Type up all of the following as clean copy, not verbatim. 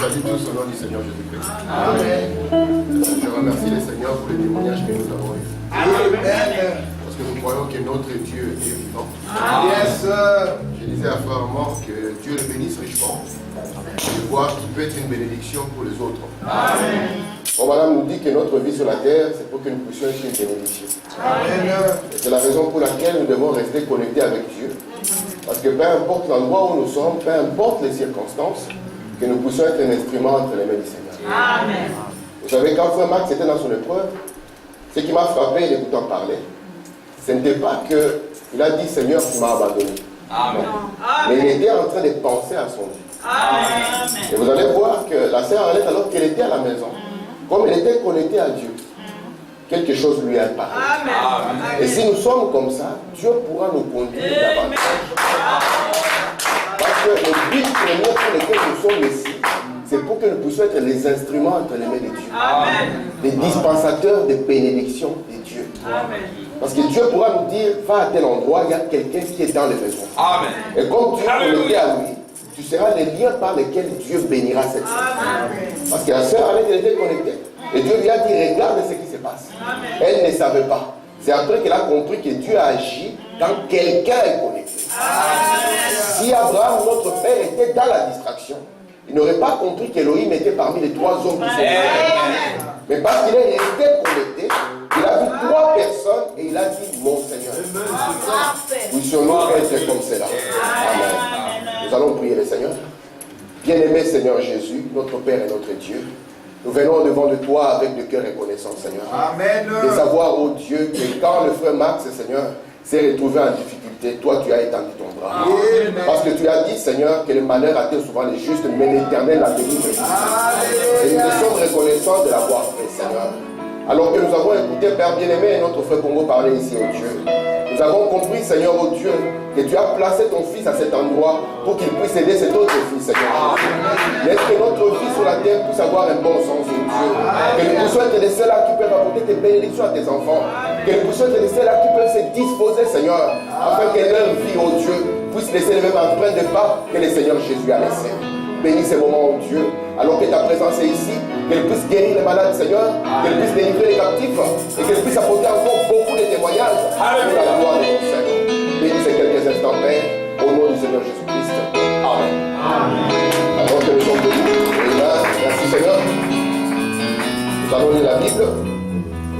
salue tous au nom du Seigneur Jésus-Christ. Amen. Je remercie le Seigneur pour les témoignages que nous avons eus. Amen. Parce que nous croyons que notre Dieu est vivant. Yes. Je disais à Frère Mort que Dieu le bénisse richement. De voir qu'il peut être une bénédiction pour les autres. Amen. Bon, madame nous dit que notre vie sur la terre, c'est pour que nous puissions être une bénédiction. Amen. C'est la raison pour laquelle nous devons rester connectés avec Dieu. Parce que peu importe l'endroit où nous sommes, peu importe les circonstances, que nous puissions être un instrument entre les mains du Seigneur. Amen. Vous savez, quand Frère Max était dans son épreuve, ce qui m'a frappé l'écoutant parler, ce n'était pas qu'il a dit Seigneur, tu m'as abandonné. Amen. Mais il était en train de penser à son Dieu. Amen. Et vous allez voir que la sœur Arlette, alors qu'elle était à la maison, comme elle était connectée à Dieu, quelque chose lui a parlé. Amen. Et si nous sommes comme ça, Dieu pourra nous conduire davantage. Parce que le but premier pour lequel nous sommes ici, c'est pour que nous puissions être les instruments entre les mains de Dieu. Amen. Les dispensateurs de bénédiction de Dieu. Amen. Parce que Dieu pourra nous dire, va à tel endroit, il y a quelqu'un qui est dans les besoins. Amen. Et comme Dieu est connecté à lui, tu seras les liens par lesquels Dieu bénira cette personne. Parce que la sœur elle était connectée. Et Dieu lui a dit, regarde ce qui se passe. Amen. Elle ne savait pas. C'est après qu'elle a compris que Dieu a agi quand quelqu'un est connecté. Amen. Si Abraham, notre père, était dans la distraction, il n'aurait pas compris qu'Élohim était parmi les 3 hommes qui sont connectés. Mais parce qu'il est resté connecté, il a vu 3 personnes et il a dit, mon Seigneur, puissions-nous être comme cela. Amen. Nous allons prier le Seigneur. Bien-aimé Seigneur Jésus, notre Père et notre Dieu, nous venons devant de toi avec le cœur reconnaissant, Seigneur. Amen. De savoir, oh Dieu, que quand le frère Max, Seigneur, s'est retrouvé en difficulté, toi tu as étendu ton bras. Amen. Parce que tu as dit, Seigneur, que le malheur atteint souvent les justes, mais l'Éternel a délivré. Et nous te sommes reconnaissants de l'avoir fait, Seigneur. Alors que nous avons écouté, Père bien-aimé, et notre frère Congo parler ici, oh Dieu. Nous avons compris, Seigneur, oh Dieu, que tu as placé ton fils à cet endroit pour qu'il puisse aider cet autre fils, Seigneur. Laisse que notre vie sur la terre puisse avoir un bon sens, oh Dieu. Que nous puissions être les seuls là qui peuvent apporter tes bénédictions à tes enfants. Que nous puissions être les seuls là qui peuvent se disposer, Seigneur, afin que leur vie, oh Dieu, puisse laisser les mêmes empreintes de pas que le Seigneur Jésus a laissé. Bénis ces moments, oh Dieu, alors que ta présence est ici, qu'elle puisse guérir les malades, Seigneur, qu'elle puisse délivrer les captifs, et qu'elle puisse apporter encore beaucoup de témoignages pour la gloire de ton Seigneur. Bénis ces quelques instants, Père, au nom du Seigneur Jésus-Christ. Amen. Amen. Alors que nous sommes venus, merci Seigneur. Nous allons lire la Bible.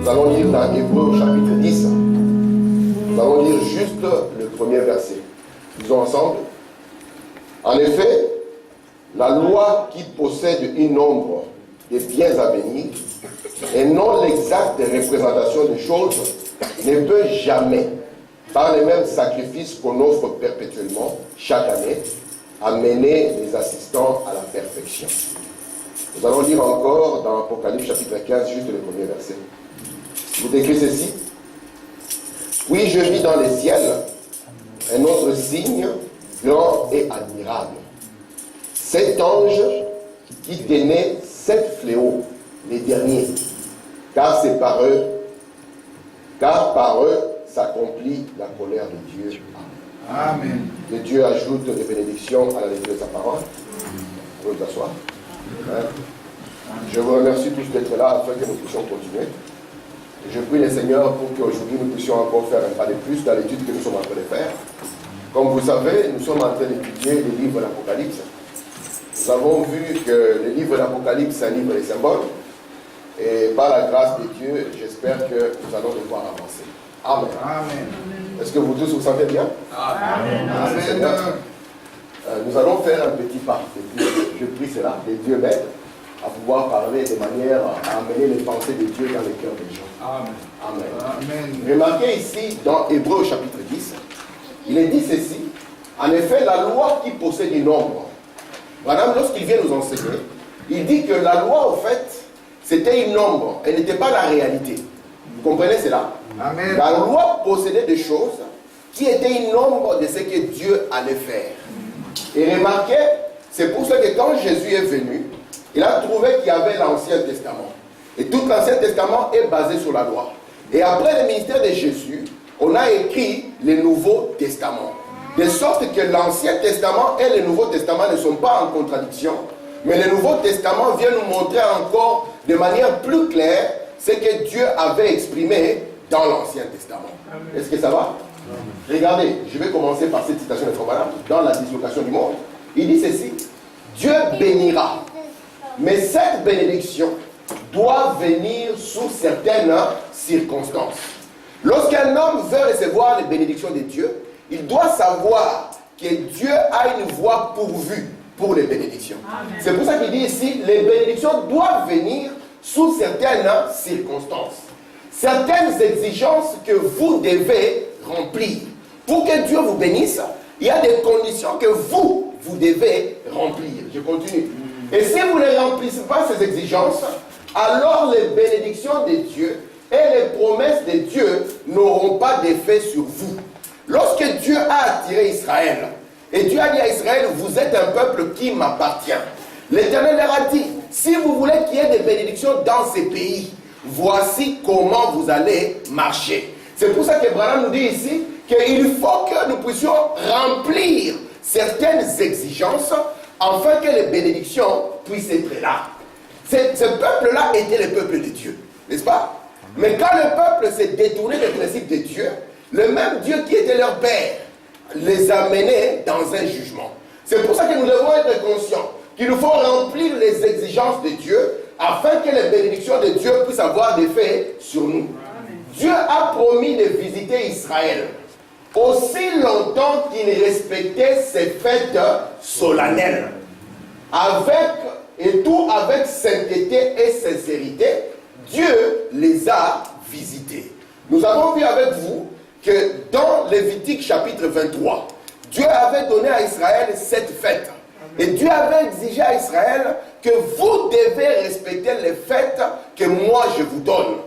Nous allons lire dans Hébreux chapitre 10. Nous allons lire juste le premier verset. Disons ensemble. En effet, la loi qui possède une nombre de biens à venir et non l'exacte représentation des choses ne peut jamais, par les mêmes sacrifices qu'on offre perpétuellement chaque année, amener les assistants à la perfection. Nous allons lire encore dans Apocalypse chapitre 15, juste le premier verset. Vous décrit ceci. Oui, je vis dans les ciels un autre signe grand et admirable. 7 anges qui tenaient 7 fléaux, les derniers, car par eux s'accomplit la colère de Dieu. Amen. Que Dieu ajoute des bénédictions à la lecture de sa parole. Vous pouvez vous asseoir. Je vous remercie tous d'être là afin que nous puissions continuer. Je prie le Seigneur pour qu'aujourd'hui nous puissions encore faire un pas de plus dans l'étude que nous sommes en train de faire. Comme vous savez, nous sommes en train d'étudier le livre de l'Apocalypse. Nous avons vu que le livre de l'Apocalypse est un livre de symboles. Et par la grâce de Dieu, j'espère que nous allons devoir avancer. Amen. Amen. Est-ce que vous tous vous sentez bien? Amen. Amen. Nous allons faire un petit pas. Je prie cela, que Dieu m'aide à pouvoir parler de manière à amener les pensées de Dieu dans les cœurs des gens. Amen. Amen. Amen. Remarquez ici, dans Hébreux chapitre 10, il est dit ceci. En effet, la loi qui possède une nombre. Madame, lorsqu'il vient nous enseigner, il dit que la loi, au fait, c'était une nombre. Elle n'était pas la réalité. Vous comprenez cela? Amen. La loi possédait des choses qui étaient une nombre de ce que Dieu allait faire. Et remarquez, c'est pour ça que quand Jésus est venu, il a trouvé qu'il y avait l'Ancien Testament. Et tout l'Ancien Testament est basé sur la loi. Et après le ministère de Jésus, on a écrit le Nouveau Testament. De sorte que l'Ancien Testament et le Nouveau Testament ne sont pas en contradiction, Mais le Nouveau Testament vient nous montrer encore de manière plus claire ce que Dieu avait exprimé dans l'Ancien Testament. Est-ce que ça va? Regardez, je vais commencer par cette citation de Frère Branham dans la dislocation du monde. Il dit ceci: Dieu bénira, mais cette bénédiction doit venir sous certaines circonstances. Lorsqu'un homme veut recevoir les bénédictions de Dieu, il doit savoir que Dieu a une voie pourvue pour les bénédictions. C'est pour ça qu'il dit ici, les bénédictions doivent venir sous certaines circonstances. Certaines exigences que vous devez remplir. Pour que Dieu vous bénisse, il y a des conditions que vous devez remplir. Je continue. Et si vous ne remplissez pas ces exigences, alors les bénédictions de Dieu et les promesses de Dieu n'auront pas d'effet sur vous. Lorsque Dieu a attiré Israël, et Dieu a dit à Israël, vous êtes un peuple qui m'appartient. L'Éternel leur a dit, si vous voulez qu'il y ait des bénédictions dans ces pays, voici comment vous allez marcher. C'est pour ça que Branham nous dit ici qu'il faut que nous puissions remplir certaines exigences afin que les bénédictions puissent être là. Ce peuple-là était le peuple de Dieu, n'est-ce pas? Mais quand le peuple s'est détourné des principes de Dieu, le même Dieu qui était leur père les a menés dans un jugement. C'est pour ça que nous devons être conscients qu'il nous faut remplir les exigences de Dieu afin que les bénédictions de Dieu puissent avoir des faits sur nous. Dieu a promis de visiter Israël aussi longtemps qu'il respectait ses fêtes solennelles. Et tout avec sainteté et sincérité, Dieu les a visités. Nous avons vu avec vous que dans Lévitique chapitre 23, Dieu avait donné à Israël cette fête. Et Dieu avait exigé à Israël que vous devez respecter les fêtes que moi je vous donne.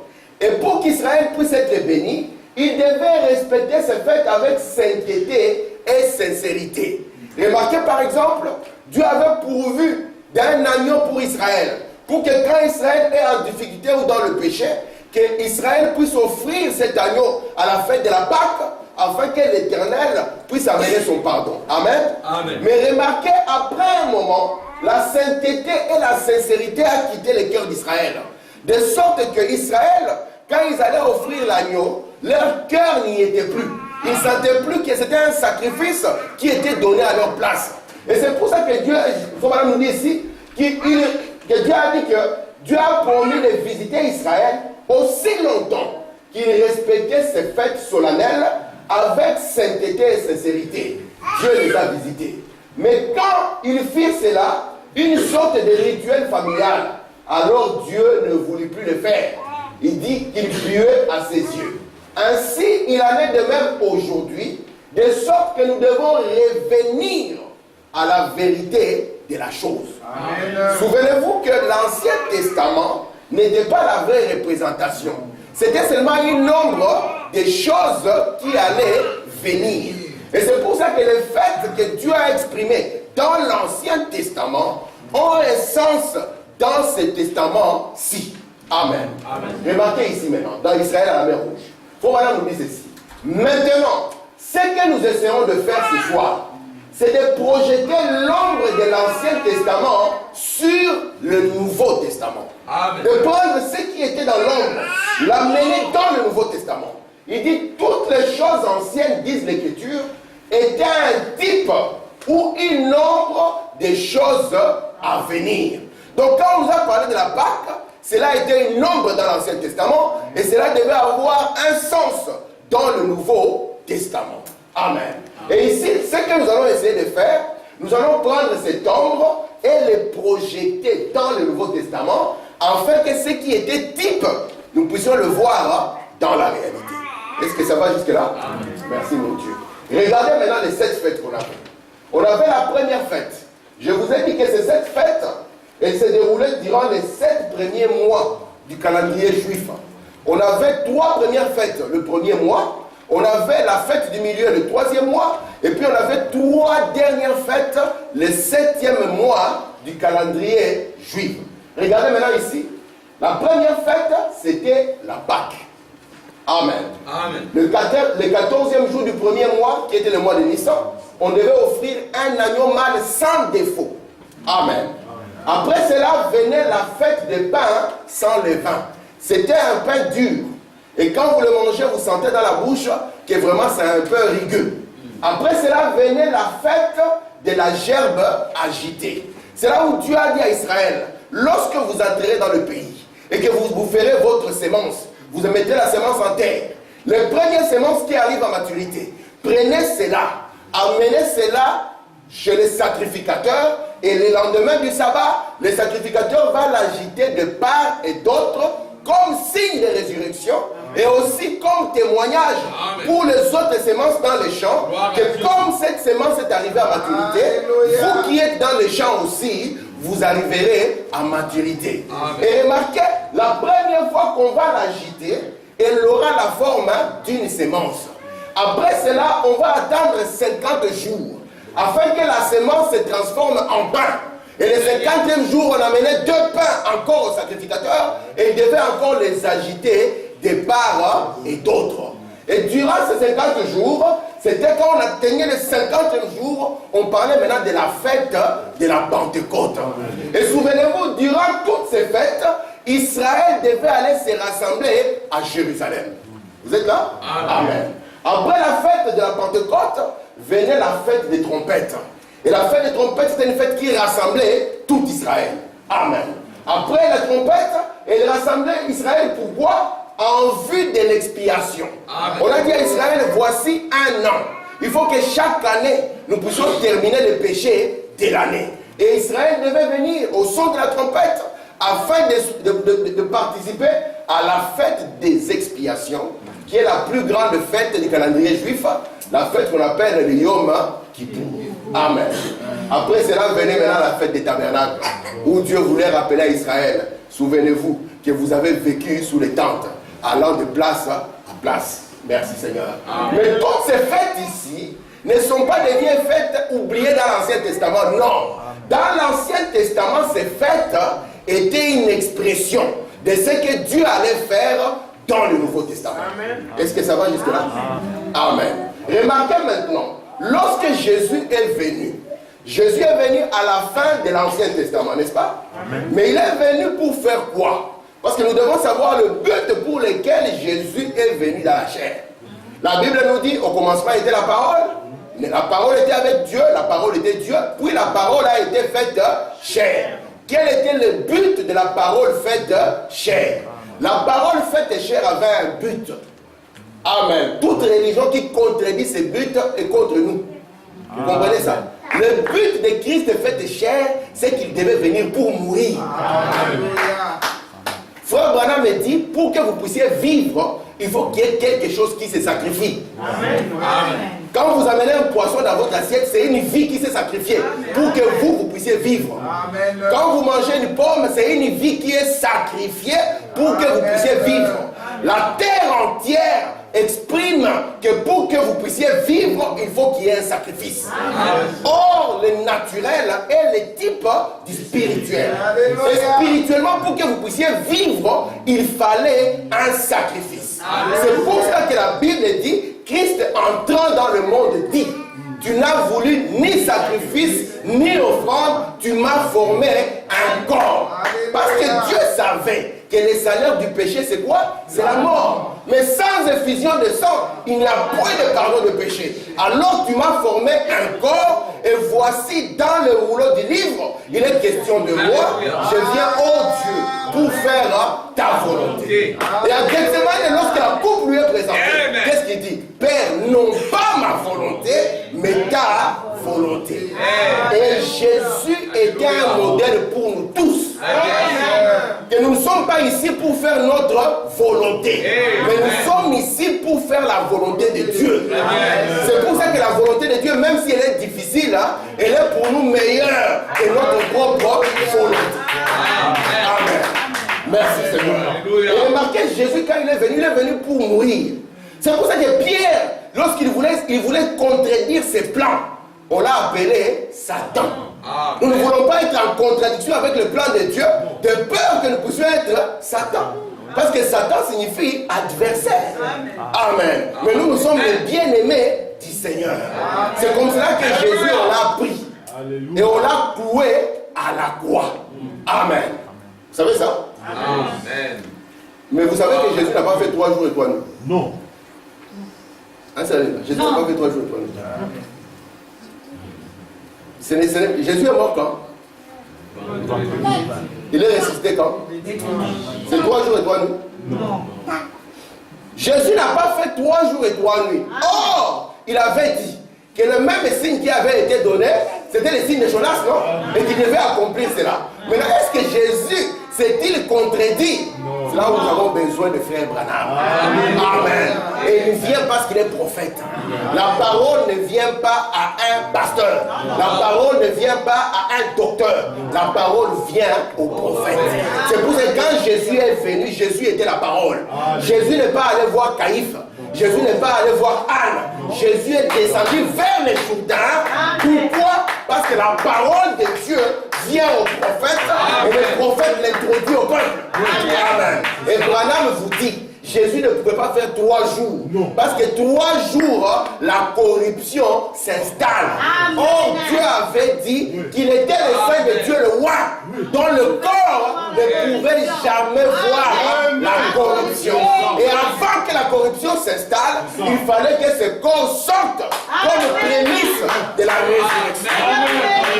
Et pour qu'Israël puisse être béni, il devait respecter ces fêtes avec sainteté et sincérité. Remarquez par exemple, Dieu avait pourvu d'un agneau pour Israël, pour que quand Israël est en difficulté ou dans le péché, qu'Israël puisse offrir cet agneau à la fête de la Pâque, afin que l'Éternel puisse amener son pardon. Amen. Amen. Mais remarquez, après un moment, la sainteté et la sincérité a quitté le cœur d'Israël. De sorte que Israël, quand ils allaient offrir l'agneau, leur cœur n'y était plus. Ils ne sentaient plus que c'était un sacrifice qui était donné à leur place. Et c'est pour ça que Dieu, il faut nous dire ici, que Dieu a dit que Dieu a promis de visiter Israël aussi longtemps qu'il respectait ses fêtes solennelles avec sainteté et sincérité. Dieu les a visités. Mais quand ils firent cela, une sorte de rituel familial, alors Dieu ne voulut plus le faire. Il dit qu'il puait à ses yeux. Ainsi, il en est de même aujourd'hui, de sorte que nous devons revenir à la vérité de la chose. Souvenez-vous que l'Ancien Testament n'était pas la vraie représentation. C'était seulement une ombre des choses qui allaient venir. Et c'est pour ça que les fêtes que Dieu a exprimées dans l'Ancien Testament ont un sens dans ce testament-ci. Amen. Amen. Remarquez ici maintenant, dans Israël à la mer Rouge. Il faut maintenant nous dire ceci. Maintenant, ce que nous essayons de faire ce soir, c'est de projeter l'ombre de l'Ancien Testament sur le Nouveau Testament. Amen. De prendre ce qui était dans l'ombre, l'amener dans le Nouveau Testament. Il dit toutes les choses anciennes, disent l'Écriture, étaient un type ou une ombre des choses à venir. Donc quand on nous a parlé de la Pâque, cela était une ombre dans l'Ancien Testament et cela devait avoir un sens dans le Nouveau Testament. Amen. Et ici, ce que nous allons essayer de faire, nous allons prendre cette ombre et les projeter dans le Nouveau Testament afin que ce qui était type, nous puissions le voir dans la réalité. Est-ce que ça va jusque-là? Merci mon Dieu. Regardez maintenant les 7 fêtes qu'on avait. On avait la première fête. Je vous ai dit que ces 7 fêtes, elles se déroulaient durant les 7 premiers mois du calendrier juif. On avait 3 premières fêtes le premier mois. On avait la fête du milieu le 3e mois. Et puis on avait 3 dernières fêtes le 7e mois du calendrier juif. Regardez maintenant ici. La première fête, c'était la Pâque. Amen. Amen. Le 14e jour du premier mois, qui était le mois de Nissan, on devait offrir un agneau mâle sans défaut. Amen. Après cela venait la fête des pains sans levain. C'était un pain dur. Et quand vous le mangez, vous sentez dans la bouche que vraiment c'est un peu rigueux. Après cela venait la fête de la gerbe agitée. C'est là où Dieu a dit à Israël, lorsque vous entrerez dans le pays et que vous ferez votre sémence, vous mettrez la sémence en terre. Les premières semences qui arrivent à maturité, prenez cela, amenez cela chez les sacrificateurs et le lendemain du sabbat, le sacrificateur va l'agiter de part et d'autre comme signe de résurrection et aussi comme témoignage pour les autres semences dans les champs, que comme cette semence est arrivée à maturité, vous qui êtes dans les champs aussi, vous arriverez à maturité. Et remarquez, la première fois qu'on va l'agiter, elle aura la forme d'une semence. Après cela, on va attendre 50 jours afin que la semence se transforme en pain. Et le 50e jour, on amenait 2 pains encore au sacrificateur et il devait encore les agiter de part et d'autre. Et durant ces 50 jours, c'était quand on atteignait le 50e jour, on parlait maintenant de la fête de la Pentecôte. Et souvenez-vous, durant toutes ces fêtes, Israël devait aller se rassembler à Jérusalem. Vous êtes là? Amen. Après la fête de la Pentecôte, venait la fête des trompettes. Et la fête des trompettes, c'était une fête qui rassemblait tout Israël. Amen. Après la trompette, elle rassemblait Israël. Pourquoi? En vue de l'expiation. On a dit à Israël, voici un an. Il faut que chaque année, nous puissions terminer le péché de l'année. Et Israël devait venir au son de la trompette afin de participer à la fête des expiations, qui est la plus grande fête du calendrier juif, la fête qu'on appelle le Yom Kippour. Amen. Après cela venait maintenant la fête des tabernacles, où Dieu voulait rappeler à Israël, souvenez-vous que vous avez vécu sous les tentes, allant de place à place. Merci Seigneur. Amen. Mais toutes ces fêtes ici ne sont pas des vieilles fêtes oubliées dans l'Ancien Testament. Non. Dans l'Ancien Testament, ces fêtes étaient une expression de ce que Dieu allait faire dans le Nouveau Testament. Est-ce que ça va jusque-là? Amen. Remarquez maintenant, lorsque Jésus est venu à la fin de l'Ancien Testament, n'est-ce pas? Amen. Mais il est venu pour faire quoi? Parce que nous devons savoir le but pour lequel Jésus est venu dans la chair. La Bible nous dit, au commencement était la parole, mais la parole était avec Dieu, la parole était Dieu, puis la parole a été faite chair. Quel était le but de la parole faite chair? La parole faite chair avait un but. Amen. Toute religion qui contredit ce but est contre nous. Vous comprenez ça? Le but de Christ fait chair, c'est qu'il devait venir pour mourir. Amen. Frère Branham me dit, pour que vous puissiez vivre, il faut qu'il y ait quelque chose qui se sacrifie. Amen. Amen. Quand vous amenez un poisson dans votre assiette, c'est une vie qui s'est sacrifiée pour que vous puissiez vivre. Amen. Quand vous mangez une pomme, c'est une vie qui est sacrifiée pour que vous puissiez vivre. La terre entière exprime que pour que vous puissiez vivre, il faut qu'il y ait un sacrifice. Amen. Or, le naturel est le type du spirituel. Et spirituellement, pour que vous puissiez vivre, il fallait un sacrifice. C'est pour ça que la Bible dit, Christ entrant dans le monde dit, tu n'as voulu ni sacrifice, ni offrande, tu m'as formé un corps. Parce que Dieu savait que le salaire du péché, c'est quoi? C'est la mort. Mais sans effusion de sang, il n'y a point de pardon de péché. Alors tu m'as formé un corps, et voici dans le rouleau du livre, il est question de moi. Je viens, oh Dieu, pour faire ta volonté. Et à Gethsemane, lorsque la coupe lui est présentée, qu'est-ce qu'il dit? Père, non pas ma volonté, mais ta volonté. Et Jésus était un modèle pour nous tous. Que nous ne sommes pas ici pour faire notre volonté, mais nous sommes ici pour faire la volonté de Dieu. C'est pour ça que la volonté de Dieu, même si elle est difficile, elle est pour nous meilleure que notre propre volonté. Amen. Merci Seigneur. Et remarquez, Jésus, quand il est venu pour mourir. C'est pour ça que Pierre, lorsqu'il voulait contredire ses plans, on l'a appelé Satan. Nous ne voulons pas être en contradiction avec le plan de Dieu, de peur que nous puissions être Satan. Parce que Satan signifie adversaire. Amen. Mais nous sommes les bien-aimés du Seigneur. C'est comme cela que Jésus, on l'a pris. Et on l'a cloué à la croix. Amen. Vous savez ça? Amen. Mais vous savez que Jésus n'a pas fait 3 jours et 3 nuits. Non. Jésus n'a pas fait 3 jours et 3 nuits. Jésus est mort quand? Il est ressuscité quand? C'est 3 jours et 3 nuits? Non. Jésus n'a pas fait 3 jours et 3 nuits. Or, il avait dit que le même signe qui avait été donné, c'était le signe de Jonas, non? Et qu'il devait accomplir cela. Maintenant, est-ce que Jésus s'est-il contredit? C'est là où nous avons besoin de frère Branham. Amen. Et il vient parce qu'il est prophète. La parole ne vient pas à un pasteur. La parole ne vient pas à un docteur. La parole vient au prophète. C'est pour ça que quand Jésus est venu, Jésus était la parole. Jésus n'est pas allé voir Caïphe. Jésus n'est pas allé voir Anne. Jésus est descendu vers les Jourdains. Pourquoi? Parce que la parole de Dieu vient au prophète et le prophète l'introduit au peuple. Amen. Et Branham vous dit, Jésus ne pouvait pas faire 3 jours. Non. Parce que 3 jours, la corruption s'installe. Or, Dieu avait dit qu'il était le Saint de Dieu, le roi, dont le corps ne pouvait jamais voir la corruption. Et avant que la corruption s'installe, il fallait que ce corps sorte comme prémisse de la résurrection.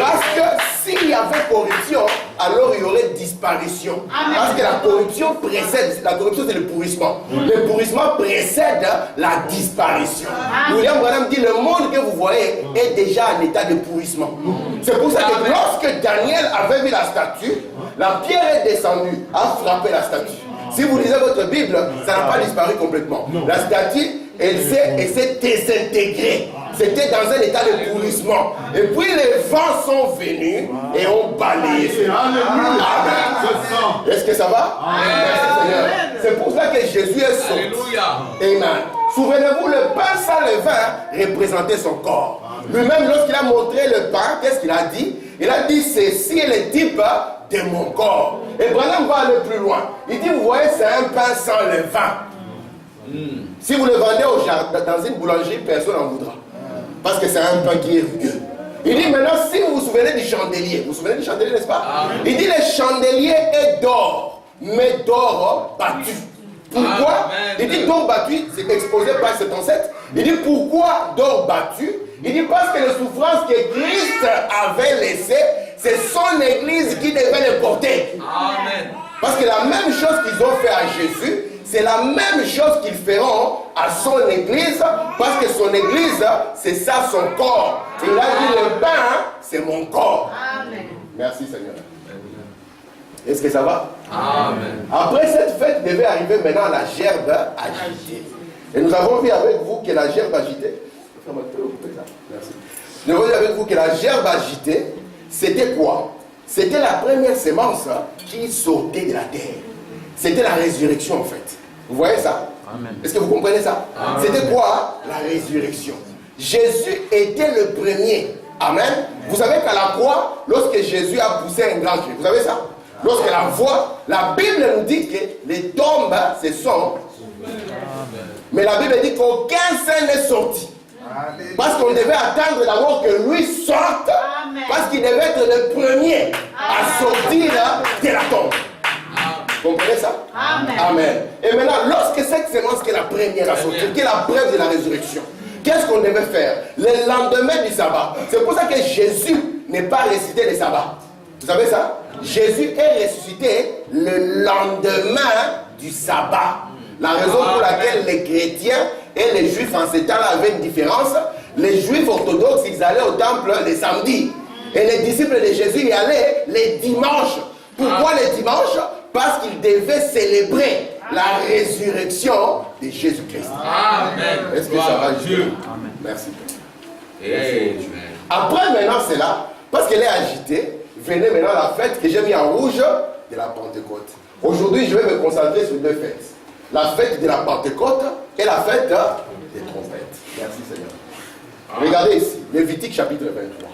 Parce que s'il y avait corruption, alors il y aurait disparition. Parce que la corruption précède, la corruption c'est le pourrissement. Le pourrissement précède la disparition. William Branham dit le monde que vous voyez est déjà en état de pourrissement. C'est pour ça que lorsque Daniel avait vu la statue, la pierre est descendue, a frappé la statue. Si vous lisez votre Bible, ça n'a pas disparu complètement. La statue, elle s'est désintégrée. C'était dans un état de pourrissement. Et puis les vents sont venus et ont balayé. Amen. Est-ce que ça va? Amen. C'est pour ça que Jésus est sorti. Amen. Souvenez-vous, le pain sans levain représentait son corps. Lui-même, lorsqu'il a montré le pain, qu'est-ce qu'il a dit? Il a dit, ceci est le type de mon corps. Et Branham va aller plus loin. Il dit, vous voyez, c'est un pain sans levain. Si vous le vendez au jardin, dans une boulangerie, personne n'en voudra. Parce que c'est un pain qui est rugueux. Il dit maintenant, si vous vous souvenez du chandelier, vous vous souvenez du chandelier, n'est-ce pas? Il dit, le chandelier est d'or, mais d'or battu. Pourquoi? Il dit d'or battu, c'est exposé par cet ancêtre. Il dit pourquoi d'or battu? Il dit parce que les souffrances que Christ avait laissées, c'est son église qui devait les porter. Amen. Parce que la même chose qu'ils ont fait à Jésus, c'est la même chose qu'ils feront à son église, parce que son église, c'est ça son corps. Il a dit le pain, c'est mon corps. Amen. Merci Seigneur. Est-ce que ça va? Amen. Après cette fête devait arriver maintenant la gerbe agitée. Et nous avons vu avec vous que la gerbe agitée, merci. Nous avons vu avec vous que la gerbe agitée, c'était quoi? C'était la première semence qui sortait de la terre. C'était la résurrection en fait. Vous voyez ça? Est-ce que vous comprenez ça? C'était quoi? La résurrection. Jésus était le premier. Amen. Vous savez qu'à la croix, lorsque Jésus a poussé un grand cri, vous savez ça? Lorsque la voix, la Bible nous dit que les tombes se sont. Mais la Bible dit qu'aucun saint n'est sorti. Parce qu'on devait attendre d'abord que lui sorte. Parce qu'il devait être le premier à sortir de la tombe. Vous comprenez ça? Amen. Amen. Et maintenant, lorsque cette sémence qui est la première à sortir, qui est la preuve de la résurrection, qu'est-ce qu'on devait faire? Le lendemain du sabbat. C'est pour ça que Jésus n'est pas ressuscité le sabbat. Vous savez ça? Jésus est ressuscité le lendemain du sabbat. La raison pour laquelle les chrétiens et les juifs en ces temps-là avaient une différence, les juifs orthodoxes, ils allaient au temple les samedis. Et les disciples de Jésus y allaient les dimanches. Pourquoi les dimanches? Parce qu'ils devaient célébrer la résurrection de Jésus-Christ. Amen. Est-ce que ça va, Dieu? Amen. Merci. Amen. Après maintenant, c'est là, parce qu'elle est agitée, venez maintenant la fête que j'ai mis en rouge de la Pentecôte. Aujourd'hui, je vais me concentrer sur 2 fêtes. La fête de la Pentecôte et la fête des trompettes. Merci Seigneur. Regardez ici, Lévitique chapitre 23.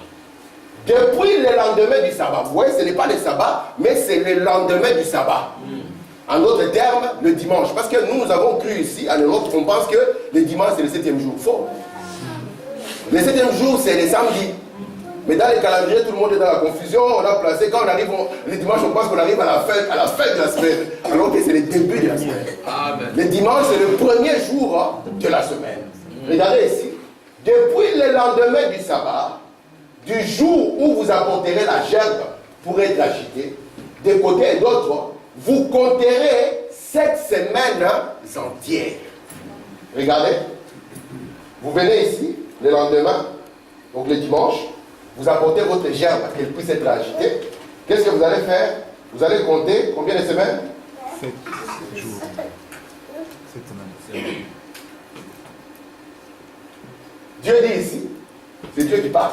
Depuis le lendemain du sabbat, vous voyez, ce n'est pas le sabbat, mais c'est le lendemain du sabbat. En d'autres termes, le dimanche. Parce que nous avons cru ici, en Europe, qu'on pense que le dimanche c'est le 7e jour. Faux. Le 7e jour, c'est le samedi. Mais dans les calendriers, tout le monde est dans la confusion. On a placé, quand on arrive, les dimanches, on pense qu'on arrive à la fin de la semaine. Alors que c'est le début de la semaine. Amen. Le dimanche, c'est le premier jour de la semaine. Regardez ici. Depuis le lendemain du sabbat, du jour où vous apporterez la gerbe pour être agitée, de côté et d'autre, vous compterez 7 semaines entières. Regardez. Vous venez ici, le lendemain, donc le dimanche, vous apportez votre gerbe pour qu'elle puisse être agitée. Qu'est-ce que vous allez faire? Vous allez compter combien de semaines? 7 jours. 7 semaines. Dieu dit ici, c'est Dieu qui parle.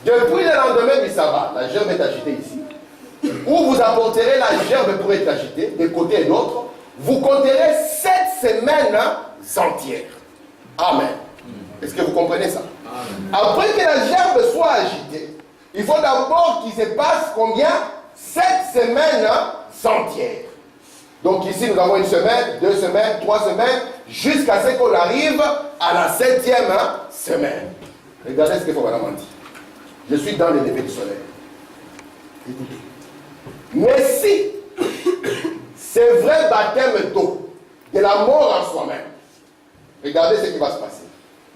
Depuis le lendemain du sabbat, la gerbe est agitée ici. Où vous apporterez la gerbe pour être agitée, de côté et d'autre, vous compterez 7 semaines entières. Amen. Est-ce que vous comprenez ça? Après que la gerbe soit agitée, il faut d'abord qu'il se passe combien? 7 semaines entières. Donc ici, nous avons 1 semaine, 2 semaines, 3 semaines, jusqu'à ce qu'on arrive à la 7e semaine. Regardez ce qu'il faut vraiment dire. Je suis dans le lever du soleil. Écoutez. Mais si c'est vrai baptême d'eau, de la mort en soi-même, regardez ce qui va se passer.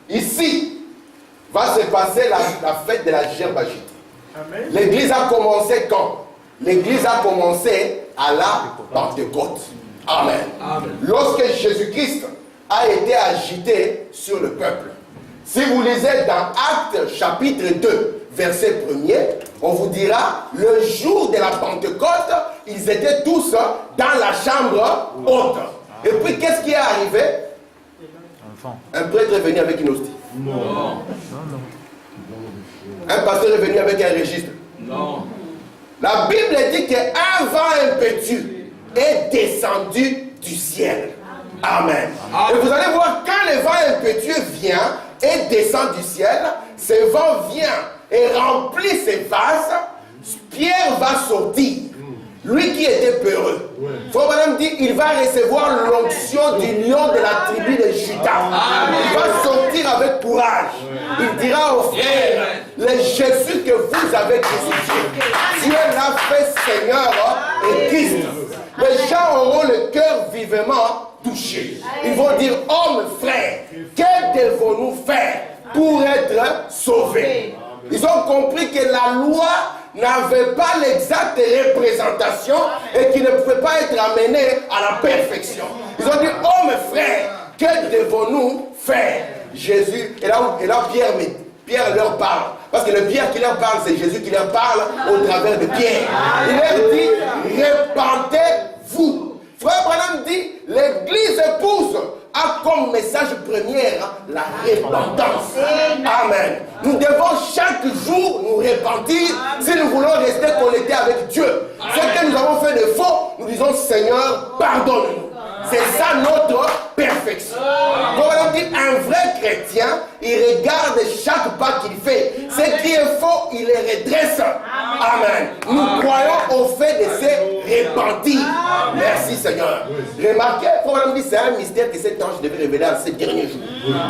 Ici, va se passer la fête de la gerbe agitée. L'église a commencé quand? L'église a commencé à la Pentecôte. Amen. Amen. Lorsque Jésus-Christ a été agité sur le peuple. Si vous lisez dans Actes chapitre 2, verset 1er, on vous dira, le jour de la Pentecôte, ils étaient tous dans la chambre haute. Et puis, qu'est-ce qui est arrivé? Un prêtre est venu avec une hostie. Non. Un pasteur est venu avec un registre. Non. La Bible dit qu'un vent impétueux est descendu du ciel. Amen. Et vous allez voir, quand le vent impétueux vient et descend du ciel, ce vent vient et remplit ses vases, Pierre va sortir. Lui qui était peureux. Frère Branham dit, il va recevoir l'onction du lion de la tribu de Juda. Il va sortir avec courage. Il dira aux frères, le Jésus que vous avez crucifié, Dieu l'a fait Seigneur et Christ. Les gens auront le cœur vivement touché. Ils vont dire, homme, frère, que devons-nous faire pour être sauvés? Ils ont compris que la loi n'avait pas l'exacte représentation et qu'il ne pouvait pas être amené à la perfection. Ils ont dit, oh mes frères, que devons-nous faire? Jésus, et là Pierre leur parle. Parce que le Pierre qui leur parle, c'est Jésus qui leur parle au travers de Pierre. Il leur dit, repentez-vous. Frère Branham dit, l'église épouse a comme message premier la repentance. Amen. Nous devons chaque jour nous repentir si nous voulons rester connectés avec Dieu. Ce que nous avons fait de faux, nous disons Seigneur, pardonne-nous. C'est ça notre perfection. Comme on dit, un vrai chrétien, il regarde chaque pas qu'il fait. Ce qui est faux, il les redresse. Amen. Nous croyons au fait de se repentir. Merci Seigneur. Remarquez, comme on dit, c'est un mystère que cet ange devait révéler en ces derniers jours.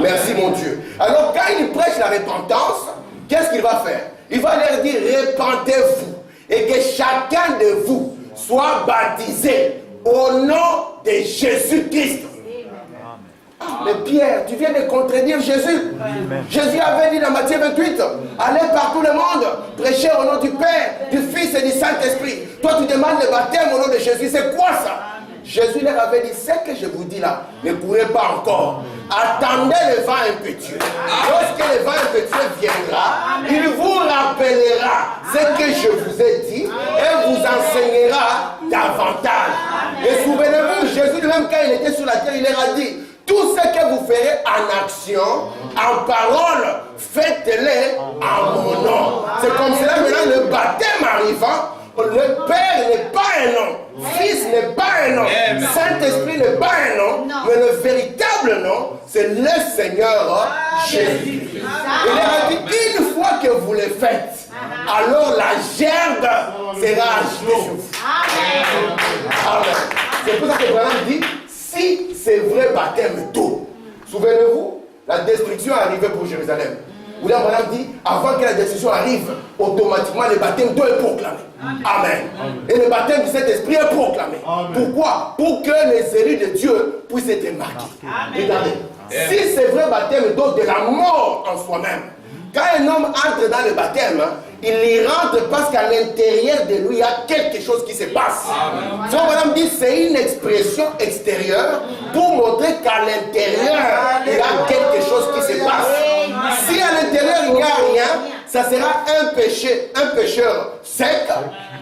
Merci mon Dieu. Alors quand il prêche la repentance, qu'est-ce qu'il va faire? Il va leur dire, repentez-vous et que chacun de vous soit baptisé au nom de Jésus-Christ. Mais Pierre, tu viens de contredire Jésus. Jésus avait dit dans Matthieu 28, allez par tout le monde, prêchez au nom du Père, du Fils et du Saint-Esprit. Toi tu demandes le baptême au nom de Jésus, c'est quoi ça? Jésus leur avait dit, ce que je vous dis là, ne courez pas encore. Attendez le vent impétueux. Lorsque le vent impétueux viendra, il vous rappellera ce que je vous ai dit et vous enseignera davantage. Et souvenez-vous, Jésus lui-même, quand il était sur la terre, il leur a dit, tout ce que vous ferez en action, en parole, faites-les en mon nom. C'est comme cela maintenant, le baptême arrivant, le Père n'est pas un nom, Fils n'est pas un nom, Saint-Esprit n'est pas un nom, mais le véritable nom, c'est le Seigneur Jésus. Il leur a dit, une fois que vous le faites, alors la gerbe sera agitée sur vous. Amen. C'est pour ça que Branham dit, si c'est vrai baptême d'eau, souvenez-vous, la destruction est arrivée pour Jérusalem. William Branham dit, avant que la destruction arrive, automatiquement le baptême doit être proclamé. Amen. Et le baptême du Saint-Esprit est proclamé. Pourquoi? Pour que les élus de Dieu puissent être marqués. Regardez. Si c'est vrai baptême donc de la mort en soi-même, quand un homme entre dans le baptême, il y rentre parce qu'à l'intérieur de lui, il y a quelque chose qui se passe. Donc, madame dit, c'est une expression extérieure pour montrer qu'à l'intérieur, il y a quelque chose qui se passe. Si à l'intérieur, il n'y a rien, ça sera un pécheur sec.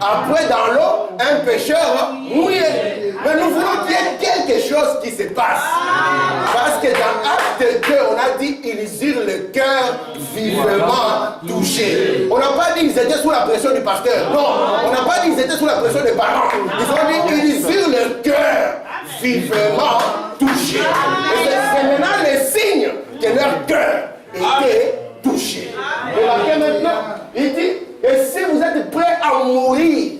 Après, dans l'eau, un pécheur mouillé. Mais nous voulons qu'il y ait quelque chose qui se passe. Parce que dans Acte 2, on a dit, ils eurent le cœur vivement touché. On n'a pas dit qu'ils étaient sous la pression du pasteur. Non, on n'a pas dit qu'ils étaient sous la pression des parents. Ils ont dit, ils eurent le cœur vivement touché. Et c'est maintenant le signe que leur cœur était touché. Et maintenant, il dit, et si vous êtes prêts à mourir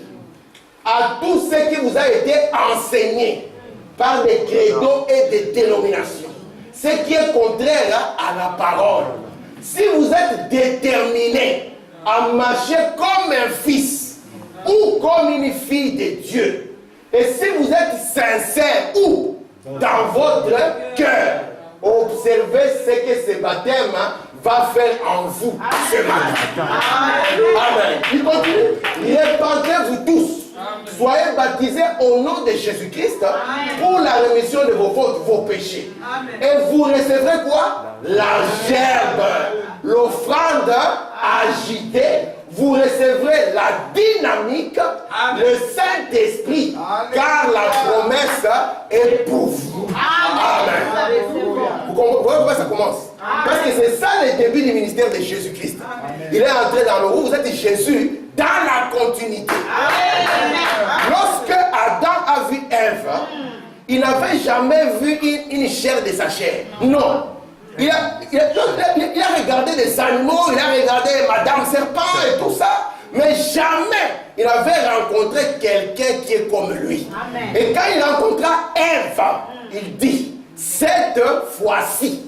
à tout ce qui vous a été enseigné par des credos et des dénominations, ce qui est contraire à la parole, si vous êtes déterminé à marcher comme un fils ou comme une fille de Dieu, et si vous êtes sincère ou dans votre cœur, observez ce que ce baptême va faire en vous ce matin. Amen. Il continue. Répandez-vous tous. Soyez baptisés au nom de Jésus-Christ pour la rémission de vos fautes, vos péchés. Et vous recevrez quoi? La gerbe, l'offrande agitée. Vous recevrez la dynamique, le Saint-Esprit, car la promesse est pour vous. Amen. Vous comprenez pourquoi ça commence? Parce que c'est ça le début du ministère de Jésus-Christ. Il est entré dans le roue, vous êtes Jésus dans la continuité. Lorsque Adam a vu Ève, il n'avait jamais vu une chair de sa chair. Non. Il a regardé des animaux, il a regardé Madame Serpent et tout ça, mais jamais il avait rencontré quelqu'un qui est comme lui. Amen. Et quand il rencontra Ève, il dit, cette fois-ci,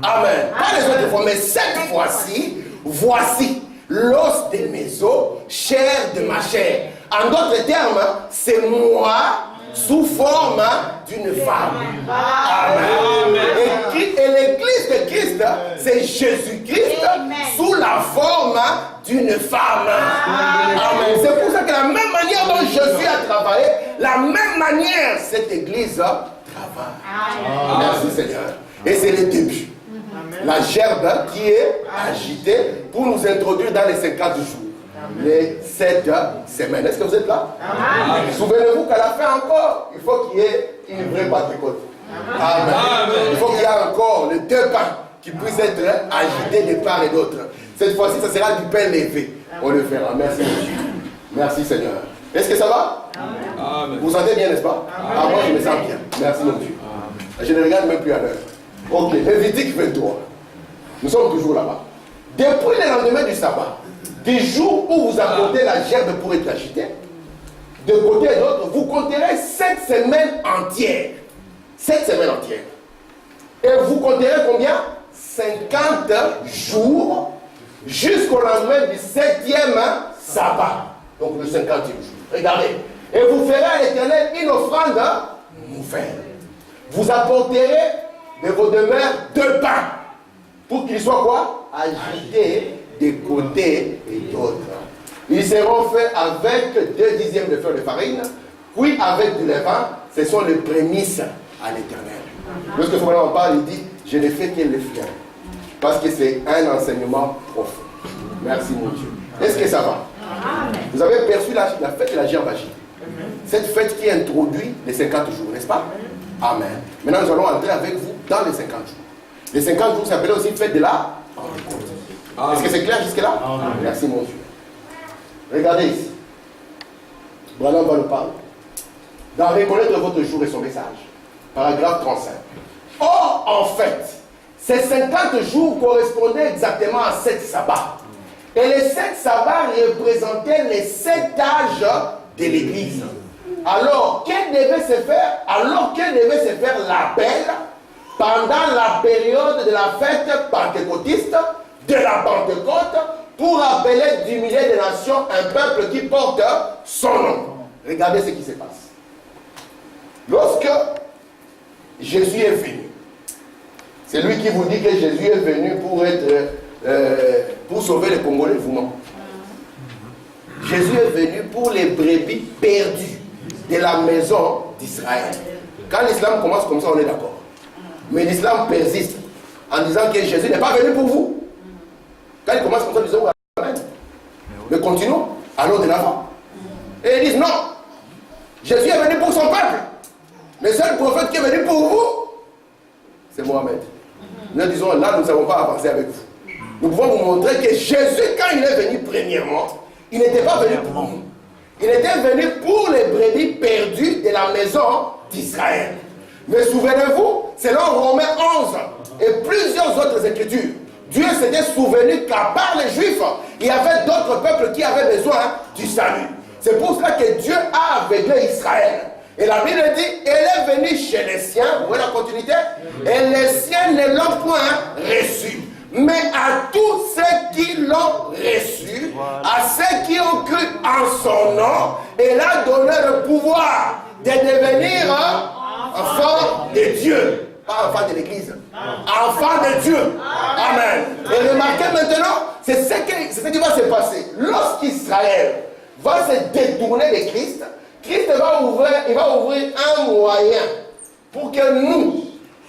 amen, pas les autres fois, mais cette fois-ci, voici l'os de mes os, chair de ma chair. En d'autres termes, c'est moi sous forme d'une femme. Amen. Et l'église de Christ, c'est Jésus-Christ sous la forme d'une femme. Amen. C'est pour ça que la même manière dont Jésus a travaillé, la même manière cette église travaille. Merci Seigneur. Et c'est le début. La gerbe qui est agitée pour nous introduire dans les 50 jours. Les 7 semaines. Est-ce que vous êtes là? Souvenez-vous qu'à la fin encore, il faut qu'il y ait une vraie patricote. Amen. Il faut qu'il y ait encore les deux pains qui puissent être agités de part et d'autre. Cette fois-ci, ça sera du pain levé. On le fera. Merci. Merci Seigneur. Est-ce que ça va? Amen. Vous vous sentez bien, n'est-ce pas? Ah, moi, je me sens bien. Merci mon Dieu. Je ne regarde même plus à l'heure. Ok, Lévitique 23. Nous sommes toujours là-bas. Depuis le lendemain du sabbat, des jours où vous apportez la gerbe pour être agitée, de côté et d'autre, vous compterez 7 semaines entières. 7 semaines entières. Et vous compterez combien? 50 jours jusqu'au lendemain du 7e sabbat. Donc le 50e jour. Regardez. Et vous ferez à l'Éternel une offrande nouvelle. Vous apporterez de vos demeures 2 pains. Pour qu'ils soient quoi? Agités des côtés et d'autres. Ils seront faits avec 2 dixièmes de fleur de farine, puis avec du levain. Ce sont les prémices à l'Éternel. Lorsque ce moment on parle, il dit, je ne fais que le fier. Parce que c'est un enseignement profond. Merci mon Dieu. Est-ce que ça va? Vous avez perçu la fête de la gerbe agitée. Cette fête qui introduit les 50 jours, n'est-ce pas? Amen. Maintenant nous allons entrer avec vous dans les 50 jours. Les 50 jours s'appellent aussi fête de la Pentecôte. Est-ce que c'est clair jusque-là? Merci mon Dieu. Regardez ici. Branham va nous parler. Dans reconnaître votre jour et son message. Paragraphe 35. Or, en fait, ces 50 jours correspondaient exactement à 7 sabbats. Et les 7 sabbats représentaient les 7 âges de l'Église. Alors, qu'elle devait se faire? Alors qu'elle devait se faire l'appel pendant la période de la fête pentecôtiste, de la Pentecôte pour appeler du milieu des nations un peuple qui porte son nom. Regardez ce qui se passe. Lorsque Jésus est venu, c'est lui qui vous dit que Jésus est venu pour sauver les Congolais, vous non. Jésus est venu pour les brebis perdues de la maison d'Israël. Quand l'islam commence comme ça, on est d'accord. Mais l'islam persiste en disant que Jésus n'est pas venu pour vous. Quand il commence comme ça, ils disent amen. Mais continuons, allons de l'avant. Et ils disent non, Jésus est venu pour son peuple. Le seul prophète qui est venu pour vous, c'est Mohamed. Nous disons là, nous ne savons pas avancer avec vous. Nous pouvons vous montrer que Jésus, quand il est venu premièrement, il n'était pas venu pour nous. Il était venu pour les brebis perdues de la maison d'Israël. Mais souvenez-vous, selon Romains 11 et plusieurs autres écritures, Dieu s'était souvenu qu'à part les Juifs, il y avait d'autres peuples qui avaient besoin du salut. C'est pour cela que Dieu a aveuglé Israël. Et la Bible dit, elle est venue chez les siens, vous voyez la continuité, et les siens ne l'ont point reçu. Mais à tous ceux qui l'ont reçu, à ceux qui ont cru en son nom, il a donné le pouvoir de devenir enfants de Dieu. Pas enfants de l'église. Enfants de Dieu. Amen. Et remarquez maintenant, c'est ce qui va se passer. Lorsqu'Israël va se détourner de Christ, Christ va ouvrir un moyen pour que nous,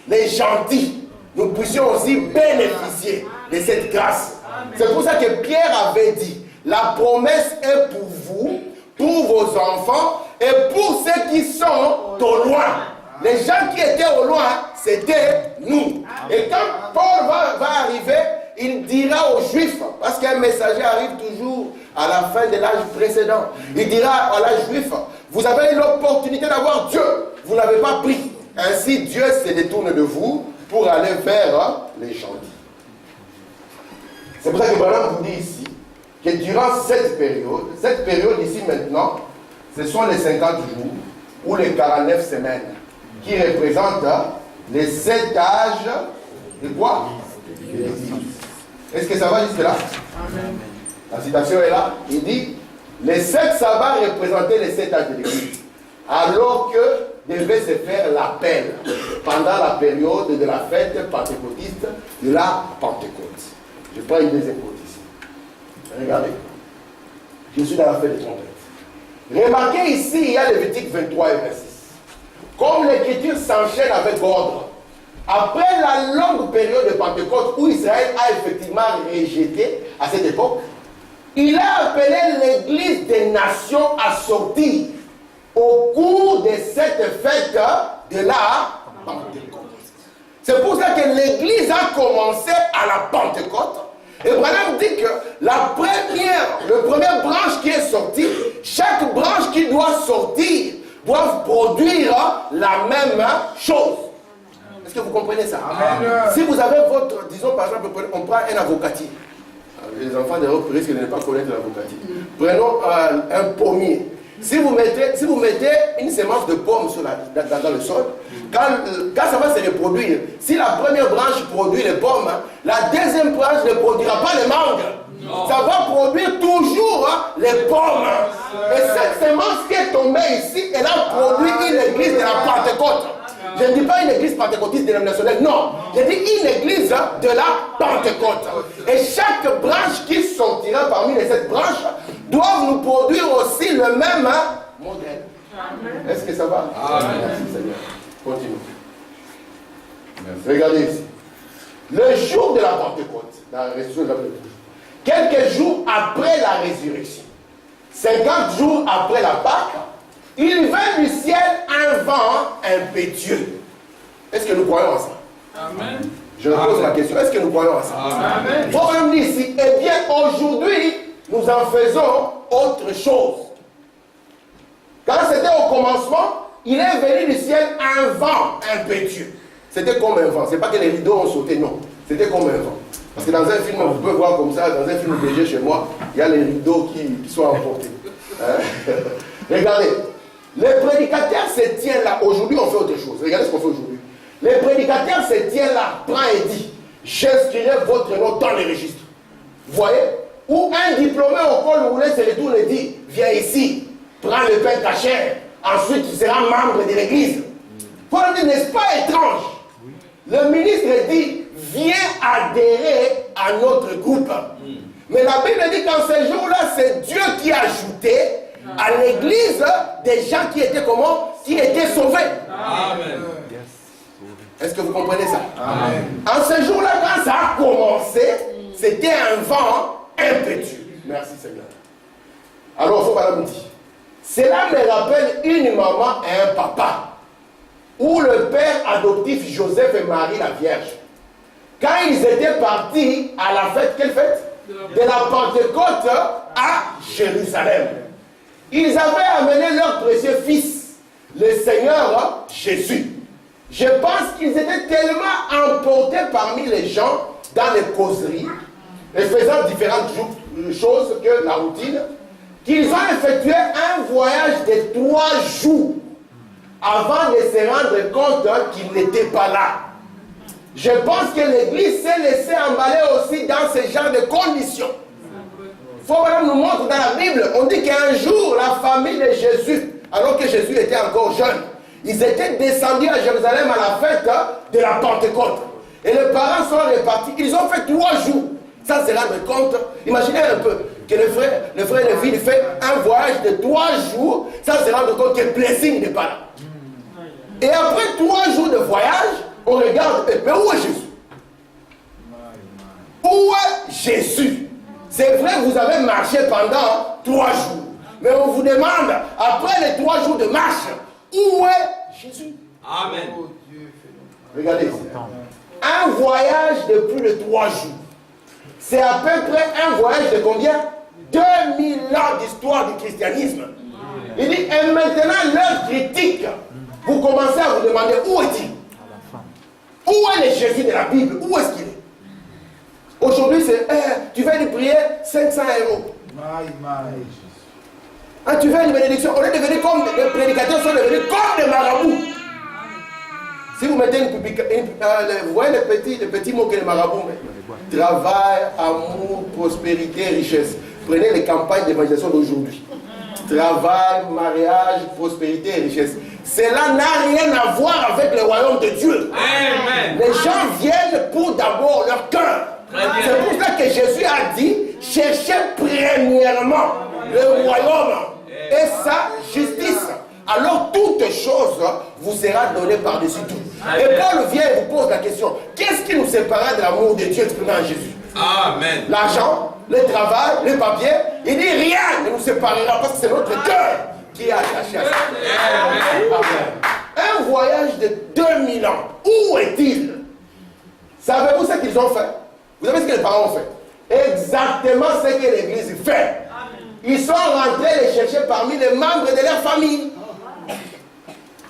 les gentils, nous puissions aussi bénéficier de cette grâce. C'est pour ça que Pierre avait dit, la promesse est pour vous, pour vos enfants et pour ceux qui sont au loin. Les gens qui étaient au loin, c'était nous. Et quand Paul va arriver, il dira aux Juifs, parce qu'un messager arrive toujours à la fin de l'âge précédent, il dira à l'âge juif, vous avez l'opportunité d'avoir Dieu, vous ne l'avez pas pris. Ainsi Dieu se détourne de vous pour aller vers les gentils. C'est pour ça que Branham vous dit ici que durant cette période ici maintenant, ce sont les 50 jours ou les 49 semaines qui représentent les 7 âges de quoi? Est-ce que ça va jusque là? Amen. La citation est là. Il dit, les 7 sabbats représentaient les 7 âges de l'Église, alors que devait se faire l'appel pendant la période de la fête pentecôtiste de la Pentecôte. Je prends une deuxième côte ici. Regardez. Je suis dans la fête des trompettes. Remarquez ici, il y a Lévitique 23 et 26. Comme l'écriture s'enchaîne avec ordre, après la longue période de Pentecôte où Israël a effectivement rejeté à cette époque, il a appelé l'Église des nations à sortir au cours de cette fête de la Pentecôte. C'est pour ça que l'Église a commencé à la Pentecôte. Et Branham dit que le première branche qui est sortie, chaque branche qui doit sortir doit produire la même chose. Est-ce que vous comprenez ça? Amen. Si vous avez votre, disons par exemple, on prend un avocatier. Les enfants d'Europe risquent de ne pas connaître l'avocatier. Prenons un pommier. Si vous mettez une semence de pomme dans le sol, quand ça va se reproduire, si la première branche produit les pommes, la deuxième branche ne produira pas les mangues. Non. Ça va produire toujours les pommes. Et cette semence qui est tombée ici, elle a produit une église de la Pentecôte. Je ne dis pas une église pentecôtiste dénominationnelle, non. Je dis une église de la Pentecôte. Et chaque branche qui sortira parmi les 7 branches doit nous produire aussi le même modèle. Est-ce que ça va? Amen. Merci Seigneur. Continue. Regardez ici. Le jour de la Pentecôte, dans la résurrection de la Pentecôte, quelques jours après la résurrection, 50 jours après la Pâque, il vint du ciel un vent impétueux. Est-ce que nous croyons à ça? Amen. Je pose la question, est-ce que nous croyons à ça? Amen. Paul dit ici, eh bien aujourd'hui, nous en faisons autre chose. Quand c'était au commencement, il est venu du ciel un vent impétueux. C'était comme un vent. Ce n'est pas que les rideaux ont sauté, non. C'était comme un vent. Parce que dans un film, vous pouvez voir comme ça, dans un film BG chez moi, il y a les rideaux qui sont emportés. Regardez. Les prédicateurs se tiennent là. Aujourd'hui, on fait autre chose. Regardez ce qu'on fait aujourd'hui. Les prédicateurs se tiennent là, prend et dit, j'inscrirai votre nom dans les registres. Vous voyez? Ou un diplômé au col roulé se retourne et dit, viens ici, prends le pain cachère, ensuite tu seras membre de l'église. Paul dit, n'est-ce pas étrange? Le ministre dit, viens adhérer à notre groupe. Mais la Bible dit qu'en ce jour-là, c'est Dieu qui a ajouté à l'église des gens qui étaient comment? Qui étaient sauvés. Amen. Est-ce que vous comprenez ça? Amen. En ce jour-là, quand ça a commencé, c'était un vent impétueux. Merci Seigneur. Alors, il faut que me dire, cela me rappelle une maman et un papa, où le père adoptif Joseph et Marie la Vierge, quand ils étaient partis à la fête, quelle fête? De la Pentecôte à Jérusalem. Ils avaient amené leur précieux fils, le Seigneur Jésus. Je pense qu'ils étaient tellement emportés parmi les gens dans les causeries et faisant différentes choses que la routine, qu'ils ont effectué un voyage de 3 jours avant de se rendre compte qu'ils n'étaient pas là. Je pense que l'Église s'est laissée emballer aussi dans ce genre de conditions. Il faut vraiment nous montrer dans la Bible, on dit qu'un jour, la famille de Jésus, alors que Jésus était encore jeune, ils étaient descendus à Jérusalem à la fête de la Pentecôte. Et les parents sont repartis. Ils ont fait 3 jours. Ça se rendre compte. Imaginez un peu que le frère Lévy fait un voyage de 3 jours. Ça se rendre compte que Blessing n'est pas là. Et après 3 jours de voyage, on regarde, mais où est Jésus? Où est Jésus? C'est vrai, vous avez marché pendant 3 jours. Mais on vous demande, après les 3 jours de marche, où est Jésus? Amen. Regardez ici. Un voyage de plus de 3 jours. C'est à peu près un voyage de combien? 2000 ans d'histoire du christianisme. Il dit, et maintenant l'heure critique, vous commencez à vous demander où est-il? Où est le Jésus de la Bible? Où est-ce qu'il est? Aujourd'hui, c'est, tu vas lui prier 500 euros. Ah, tu veux une bénédiction? On est devenu comme les prédicateurs sont devenus comme des marabouts. Si vous mettez vous voyez les petits mots que les marabouts mettent. Travail, amour, prospérité, richesse. Prenez les campagnes d'évangélisation d'aujourd'hui. Travail, mariage, prospérité et richesse. Cela n'a rien à voir avec le royaume de Dieu. Amen. Les gens viennent pour d'abord leur cœur. C'est pour ça que Jésus a dit, cherchez premièrement le royaume et sa justice. Alors toute chose vous sera donnée par-dessus tout. Et Paul vient et vous pose la question, qu'est-ce qui nous séparera de l'amour de Dieu exprimé en Jésus? Amen. L'argent, le travail, les papiers. Il dit rien ne nous séparera parce que c'est notre cœur qui a attaché à ça. Amen. Un voyage de 2000 ans, où est-il? Savez-vous ce qu'ils ont fait? Vous savez ce que les parents ont fait? Exactement ce que l'Église fait. Ils sont rentrés les chercher parmi les membres de leur famille.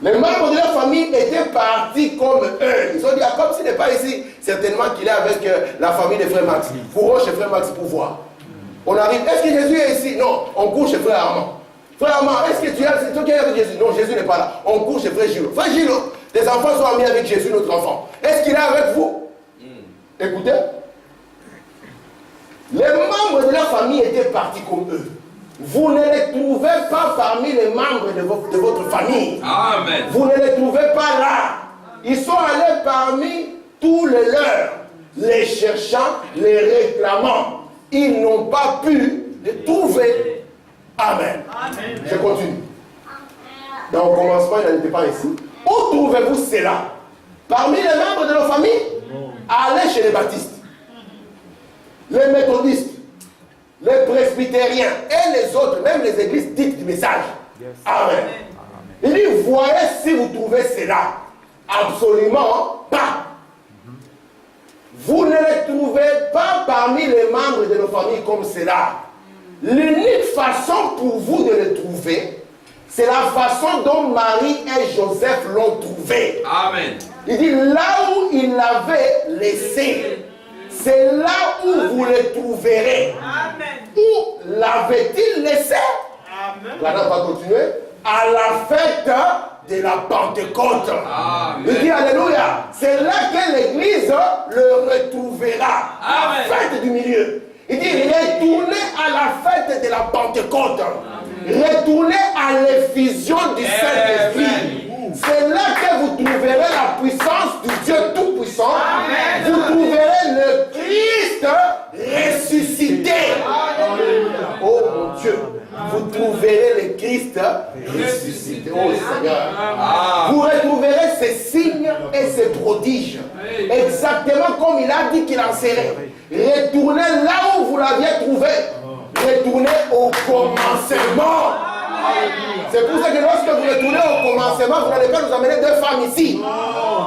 Les membres de leur famille étaient partis comme eux. Ils ont dit, ah, comme s'il n'est pas ici, certainement qu'il est avec la famille de frère Max. Courons chez frère Max pour voir. On arrive, est-ce que Jésus est ici? Non, on court chez frère Armand. Frère Armand, est-ce que tu es avec Jésus? Non, Jésus n'est pas là. On court chez frère Gilo. Frère Gilo, les enfants sont amis avec Jésus, notre enfant. Est-ce qu'il est avec vous? Écoutez. Les membres de leur famille étaient partis comme eux. Vous ne les trouvez pas parmi les membres de votre famille. Amen. Vous ne les trouvez pas là. Ils sont allés parmi tous les leurs, les cherchant, les réclamant. Ils n'ont pas pu les trouver. Amen. Amen. Je continue. Dans le commencement, il n'était pas ici. Où trouvez-vous cela? Parmi les membres de nos familles? Allez chez les baptistes, les méthodistes, les presbytériens et les autres, même les églises dites du message. Yes. Amen. Il dit, voyez si vous trouvez cela. Absolument pas. Vous ne les trouvez pas parmi les membres de nos familles comme cela. L'unique façon pour vous de les trouver, c'est la façon dont Marie et Joseph l'ont trouvé. Amen. Il dit, là où il l'avait laissé, c'est là où vous les trouverez. Amen. Où l'avait-il laissé? Amen. Là, on va continuer. À la fête de la Pentecôte. Amen. Il dit, alléluia. C'est là que l'Église le retrouvera. Amen. La fête du milieu. Il dit retournez à la fête de la Pentecôte. Retournez à l'effusion du Saint-Esprit. C'est là que vous trouverez la puissance du Dieu Tout-Puissant. Vous trouverez le Christ ressuscité. Oh mon Dieu. Vous trouverez le Christ ressuscité. Oh Seigneur. Vous retrouverez ses signes et ses prodiges. Exactement comme il a dit qu'il en serait. Retournez là où vous l'aviez trouvé. Retournez au commencement. C'est pour ça que lorsque vous retournez au commencement, vous n'allez pas nous amener deux femmes ici.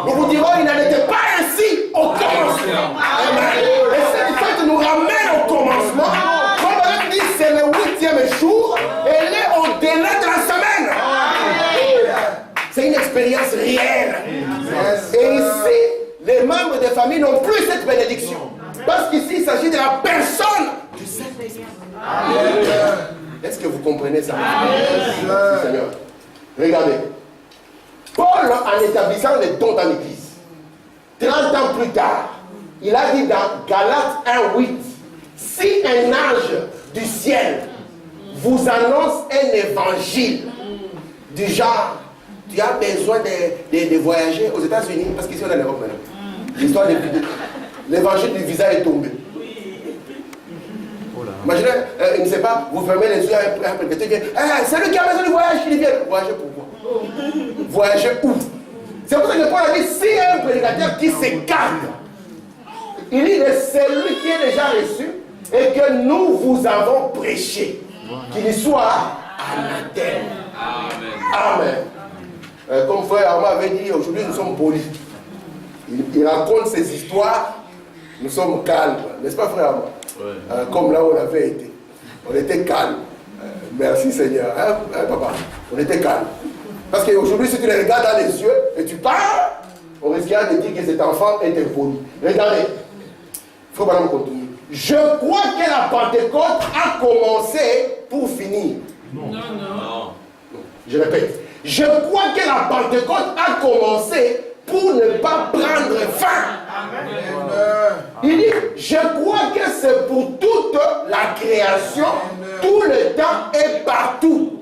Nous vous dirons, il n'en était pas ainsi au commencement. Amen. Et cette fête nous ramène au commencement. Comme on dit, c'est le 8e jour et elle est au-delà de la semaine. C'est une expérience réelle. Et ici, les membres des familles n'ont plus cette bénédiction. Parce qu'ici, il s'agit de la personne du Saint-Esprit. Est-ce que vous comprenez ça? Merci, Seigneur. Regardez. Paul, en établissant les dons dans l'église, 30 ans plus tard, il a dit dans Galates 1:8, si un ange du ciel vous annonce un évangile du genre, tu as besoin de voyager aux États-Unis, parce qu'ici on est en Europe maintenant. L'histoire de l'évangile du visa est tombé. Imaginez, il ne sait pas, vous fermez les yeux à un prédicateur qui dit c'est lui qui a besoin de voyage, qui vient. Voyager pourquoi? Voyager où? C'est pour ça que Paul a dit s'il y a un prédicateur qui s'écarte, il dit c'est lui qui est déjà reçu et que nous vous avons prêché, qu'il soit anathème. Amen. Comme frère Armand avait dit, aujourd'hui nous sommes polis. Il raconte ces histoires, nous sommes calmes, n'est-ce pas frère Armand? Comme là où on avait été. On était calme. Merci Seigneur. Hein, papa? On était calme. Parce qu'aujourd'hui, si tu les regardes dans les yeux et tu parles, on risquerait de dire que cet enfant est impoli. Regardez. Il faut vraiment continuer. Je crois que la Pentecôte a commencé pour finir. Non. Je répète. Je crois que la Pentecôte a commencé pour ne pas prendre fin. Il dit, je crois que c'est pour toute la création, tout le temps et partout.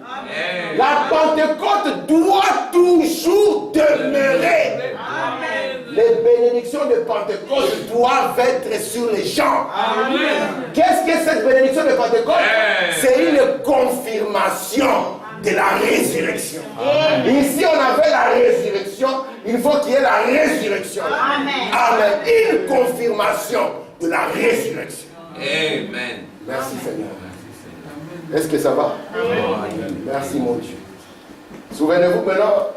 La Pentecôte doit toujours demeurer. Les bénédictions de Pentecôte doivent être sur les gens. Qu'est-ce que cette bénédiction de Pentecôte? C'est une confirmation de la résurrection. Ici, on avait la résurrection. Il faut qu'il y ait la résurrection. Amen. Une confirmation de la résurrection. Amen. Merci Seigneur. Est-ce que ça va? Merci mon Dieu. Souvenez-vous maintenant,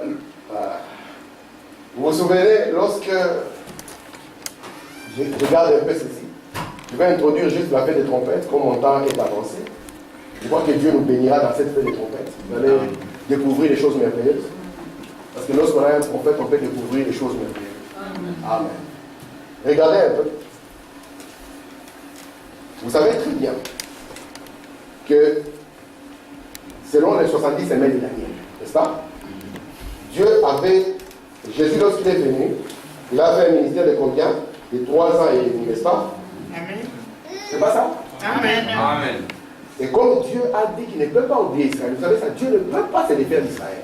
vous vous souvenez lorsque je regarde un peu ceci, je vais introduire juste la fête des trompettes, comme mon temps est avancé. Je crois que Dieu nous bénira dans cette fête des trompettes. Vous allez découvrir des choses merveilleuses. Parce que lorsqu'on a un prophète, on peut découvrir des choses merveilleuses. Amen. Regardez un peu. Vous savez très bien que selon les 70 semaines de Daniel, n'est-ce pas? Dieu avait, Jésus lorsqu'il est venu, il avait un ministère de combien? De 3 ans et demi, n'est-ce pas? Amen. C'est pas ça? Amen. Amen. Et comme Dieu a dit qu'il ne peut pas oublier Israël, vous savez ça, Dieu ne peut pas se défaire d'Israël.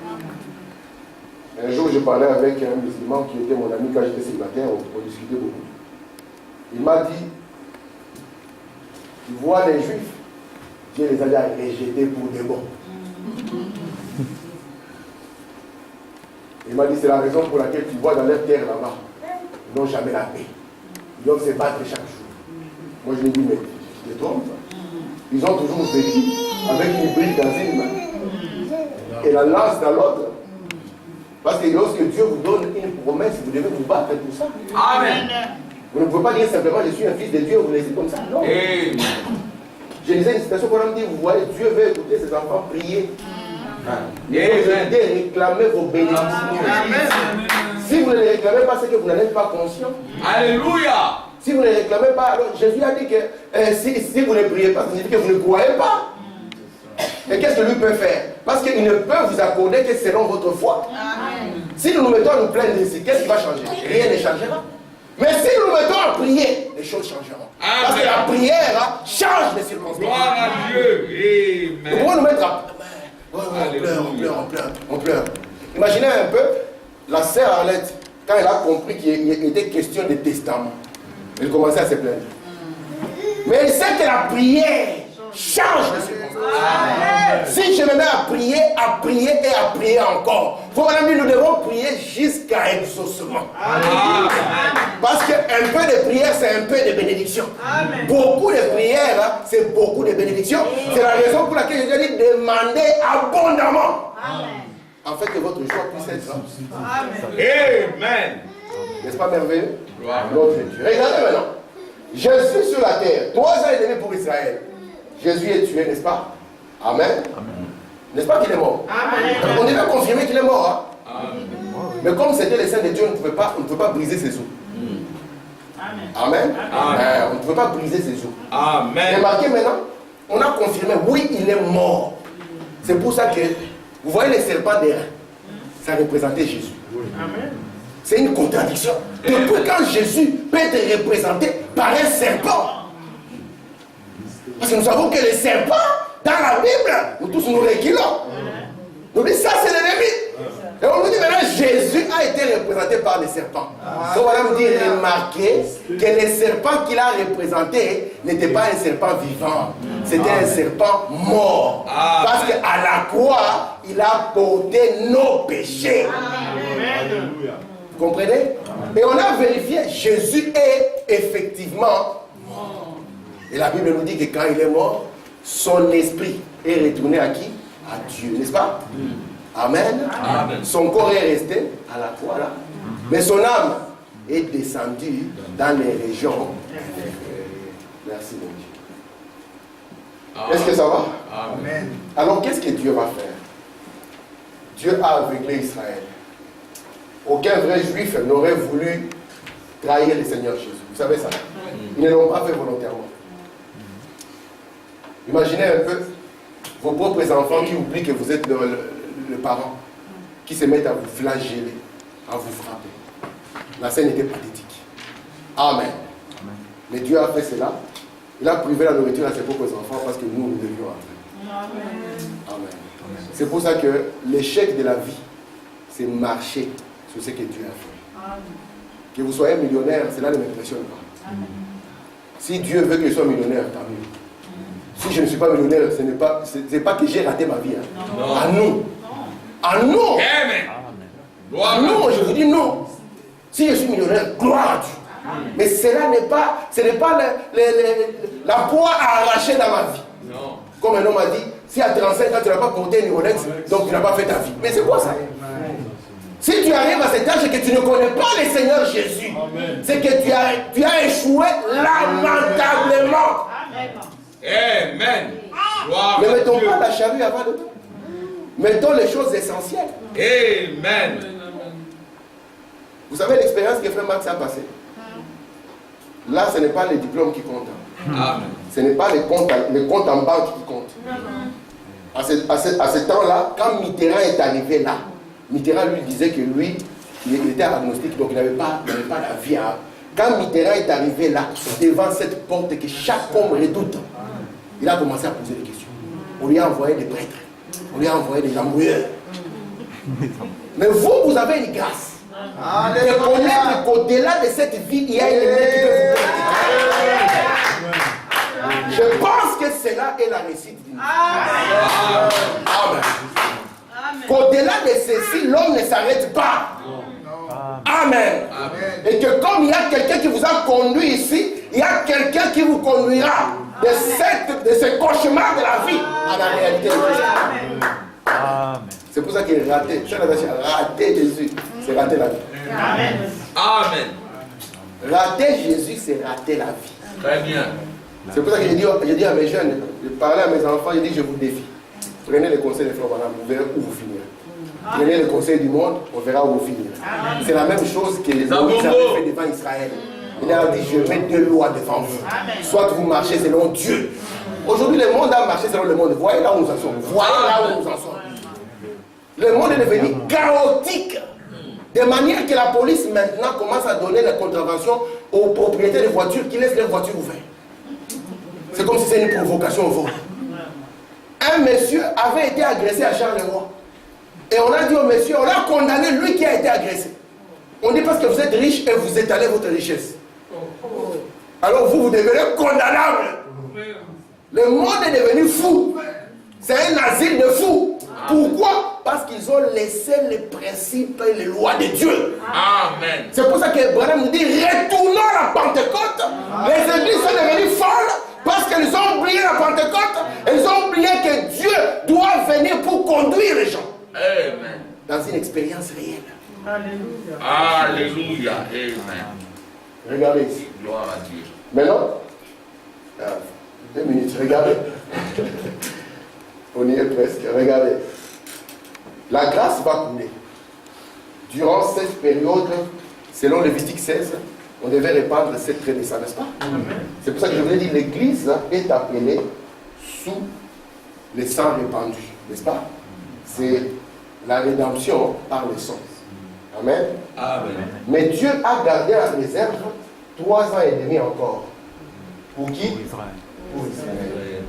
Un jour, je parlais avec un musulman qui était mon ami quand j'étais célibataire, on discutait beaucoup. Il m'a dit, tu vois les Juifs, Dieu les a rejetés pour des bons. Il m'a dit, c'est la raison pour laquelle tu vois dans leur terre là-bas, ils n'ont jamais la paix. Ils doivent se battre chaque jour. Moi, je lui ai dit, mais tu te trompes. Ils ont toujours vécu avec une brique dans une main et la lance dans l'autre. Parce que lorsque Dieu vous donne une promesse, vous devez vous battre pour ça. Amen. Vous ne pouvez pas dire simplement je suis un fils de Dieu, vous laissez comme ça. Non. Amen. Je lisais une citation qu'on me dit, vous voyez, Dieu veut écouter ses enfants prier. Vous devez réclamer vos bénédictions. Amen. Si vous ne les réclamez pas, c'est que vous n'en êtes pas conscient. Alléluia. Si vous ne les réclamez pas, alors Jésus a dit que si vous ne priez pas, ça signifie que vous ne croyez pas. Et qu'est-ce que lui peut faire? Parce qu'il ne peut vous accorder que selon votre foi. Amen. Si nous nous mettons à nous plaindre ici, qu'est-ce qui va changer? Rien ne changera. Mais si nous nous mettons à prier, les choses changeront. Amen. Parce que la prière change les circonstances. Gloire à Dieu. Nous pouvons nous mettre à... on pleure. Imaginez un peu la sœur Arlette, quand elle a compris qu'il était question de testament. Elle commençait à se plaindre. Mais elle sait que la prière change les circonstances. Si je me mets à prier et à prier encore, faut madame, nous devons prier jusqu'à exaucement. Parce qu'un peu de prière, c'est un peu de bénédiction. Amen. Beaucoup de prières, c'est beaucoup de bénédiction. C'est la raison pour laquelle je dis demandez abondamment. Amen. En fait, que votre joie puisse être. Amen. N'est-ce pas merveilleux? Notre Dieu. Regardez maintenant. Jésus sur la terre, 3 ans et demi pour Israël. Jésus est tué, n'est-ce pas? Amen. N'est-ce pas qu'il est mort? Amen. On devait confirmer qu'il est mort. Hein? Mais comme c'était le Saint de Dieu, on ne pouvait pas briser ses os. Amen. Amen. On ne pouvait pas briser ses os. Amen. Remarquez maintenant, on a confirmé, oui, il est mort. C'est pour ça que, vous voyez les serpents des reins, ça représentait Jésus. Amen. C'est une contradiction. Depuis quand Jésus peut être représenté par un serpent? Parce que nous savons que les serpents, dans la Bible, nous tous nous reculons. Nous disons ça, c'est l'ennemi. Et on nous dit maintenant, Jésus a été représenté par les serpents. Donc voilà, nous dit, remarquez que les serpents qu'il a représentés n'étaient pas un serpent vivant. C'était un serpent mort. Parce qu'à la croix, il a porté nos péchés. Vous comprenez? Et on a vérifié, Jésus est effectivement mort. Et la Bible nous dit que quand il est mort, son esprit est retourné à qui? À Dieu, n'est-ce pas? Amen. Amen. Son corps est resté à la croix là. Mais son âme est descendue dans les régions. Merci mon Dieu. Est-ce que ça va? Amen. Alors qu'est-ce que Dieu va faire? Dieu a aveuglé Israël. Aucun vrai juif n'aurait voulu trahir le Seigneur Jésus. Vous savez ça? Ils ne l'ont pas fait volontairement. Imaginez un peu vos propres enfants qui oublient que vous êtes le parent, qui se mettent à vous flageller, à vous frapper. La scène était pathétique. Amen. Mais Dieu a fait cela. Il a privé la nourriture à ses propres enfants parce que nous devions entrer. Amen. C'est pour ça que l'échec de la vie, c'est marcher sur ce que Dieu a fait. Amen. Que vous soyez millionnaire, cela ne m'impressionne pas. Amen. Si Dieu veut que je sois millionnaire, tant mieux. Si je ne suis pas millionnaire, ce n'est pas que j'ai raté ma vie. Hein. Non. À nous. À nous. Amen. À nous, je vous dis non. Si je suis millionnaire, gloire à Dieu. Amen. Mais ce n'est pas la poids à arracher dans ma vie. Non. Comme un homme a dit, si à 35 ans tu n'as pas porté une Rolex, donc tu n'as pas fait ta vie. Mais c'est quoi ça? Amen. Si tu arrives à cet âge et que tu ne connais pas le Seigneur Jésus, c'est que tu as échoué lamentablement. Amen. Ne mettons pas la charrue avant le temps. Mettons les choses essentielles. Amen. Vous savez l'expérience que Frère Max a passée? Là, ce n'est pas les diplômes qui comptent. Amen. Ce n'est pas les comptes en banque qui comptent. À ce temps-là, quand Mitterrand est arrivé là, Mitterrand lui disait que lui, il était agnostique, donc il n'avait pas la vie. Quand Mitterrand est arrivé là, devant cette porte que chaque homme redoute, il a commencé à poser des questions. On lui a envoyé des prêtres, on lui a envoyé des embrouilleurs. Mais vous avez une grâce. De connaître qu'au-delà de cette vie, il y a une lumière qui peut vous protéger. Je pense que cela est la réussite d'une vie. Amen. Qu'au-delà de ceci, l'homme ne s'arrête pas. Amen. Et que comme il y a quelqu'un qui vous a conduit ici, il y a quelqu'un qui vous conduira de ce cauchemar de la vie à la réalité de Christ. Amen. C'est pour ça qu'il est raté. Rater Jésus, c'est rater la vie. Amen. Amen. Rater Jésus, c'est rater la vie. Très bien. C'est pour ça que je dis à mes jeunes, je parlais à mes enfants, je dis je vous défie. Prenez les conseils des frères Branham, vous verrez où vous finirez. Prenez les conseils du monde, on verra où vous finirez. C'est la même chose que les Moïse avaient fait devant Israël. Il a dit, je mets 2 lois devant vous. Soit vous marchez selon Dieu. Aujourd'hui, le monde a marché selon le monde. Voyez là où nous en sommes. Voyez là où nous en sommes. Le monde est devenu chaotique. De manière que la police maintenant commence à donner les contraventions aux propriétaires de voitures qui laissent leurs voitures ouvertes. C'est comme si c'était une provocation au vol. Un monsieur avait été agressé à Charleroi. Et on a dit au monsieur, on a condamné lui qui a été agressé. On dit parce que vous êtes riche et vous étalez votre richesse. Alors vous devenez condamnable. Le monde est devenu fou. C'est un asile de fous. Pourquoi? Parce qu'ils ont laissé les principes et les lois de Dieu. Amen. C'est pour ça que Branham nous dit, retournons à la Pentecôte. Les églises sont devenues folles parce qu'elles ont oublié la Pentecôte. Elles ont oublié que Dieu doit venir pour conduire les gens. Amen. Dans une expérience réelle. Alléluia. Alléluia. Amen. Regardez ici. Gloire à Dieu. Maintenant, 2 minutes, regardez. On y est presque, regardez. La grâce va couler. Durant cette période, selon Lévitique 16, on devait répandre 7 traits de sang, n'est-ce pas? C'est pour ça que je vous ai dit, l'église est appelée sous le sang répandu, n'est-ce pas? C'est la rédemption par le sang. Amen. Amen. Mais Dieu a gardé la réserve 3 ans et demi encore. Pour qui? Pour Israël.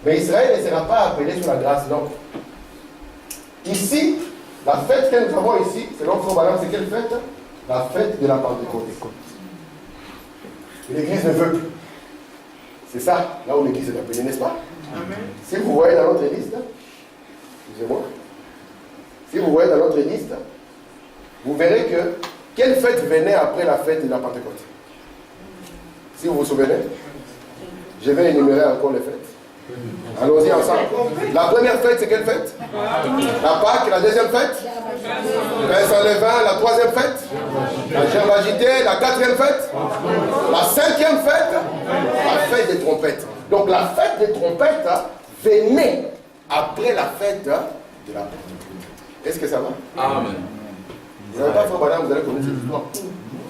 Mais Israël ne sera pas appelé sous la grâce, non. Ici, la fête que nous avons ici, selon Frère Branham, c'est quelle fête? La fête de la Pentecôte. L'église ne veut plus. C'est ça, là où l'église est appelée, n'est-ce pas? Amen. Si vous voyez dans notre liste, excusez-moi, si vous voyez dans notre liste, vous verrez que quelle fête venait après la fête de la Pentecôte? Si vous vous souvenez, je vais énumérer encore les fêtes. Allons-y ensemble. La première fête, c'est quelle fête? La Pâque. La deuxième fête? Saint-Lévin. La troisième fête? La Gerbe agitée. La quatrième fête? La cinquième fête? La fête des trompettes. Donc la fête des trompettes venait après la fête de la Pentecôte. Est-ce que ça va? Amen. Vous n'avez pas fait, madame, vous allez connaître cette histoire.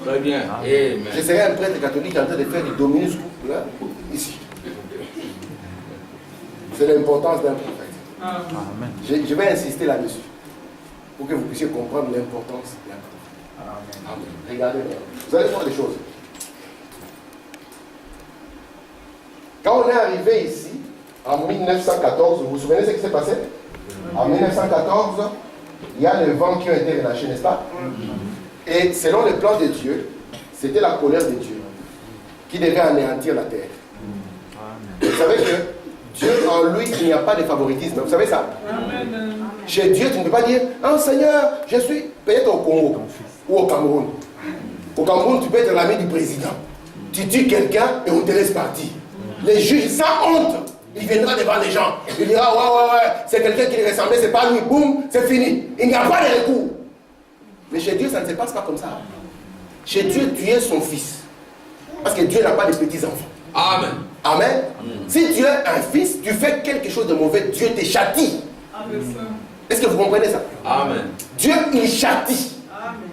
Très bien. Amen. Je serai un prêtre catholique en train de faire du Dominus là, ici. C'est l'importance d'un prophète. Amen. Je vais insister là-dessus pour que vous puissiez comprendre l'importance d'un prophète. Amen. Regardez, vous allez voir des choses. Quand on est arrivé ici, en 1914, vous vous souvenez ce qui s'est passé? En 1914, il y a les vents qui ont été relâchés, n'est-ce pas? Et selon le plan de Dieu, c'était la colère de Dieu qui devait anéantir la terre. Vous savez que Dieu, en lui, il n'y a pas de favoritisme. Vous savez ça? Amen. Chez Dieu, tu ne peux pas dire, oh Seigneur, je suis peut-être au Congo ou au Cameroun. Au Cameroun, tu peux être l'ami du président. Tu tues quelqu'un et on te laisse partir. Les juges, sans honte, il viendra devant les gens. Il dira, ouais, c'est quelqu'un qui lui ressemblait, c'est pas lui. Boum, c'est fini. Il n'y a pas de recours. Mais chez Dieu, ça ne se passe pas comme ça. Chez Dieu, tu es son fils. Parce que Dieu n'a pas de petits-enfants. Amen. Amen. Si tu es un fils, tu fais quelque chose de mauvais, Dieu te châtie. Est-ce que vous comprenez ça? Amen. Dieu, il châtie. Amen.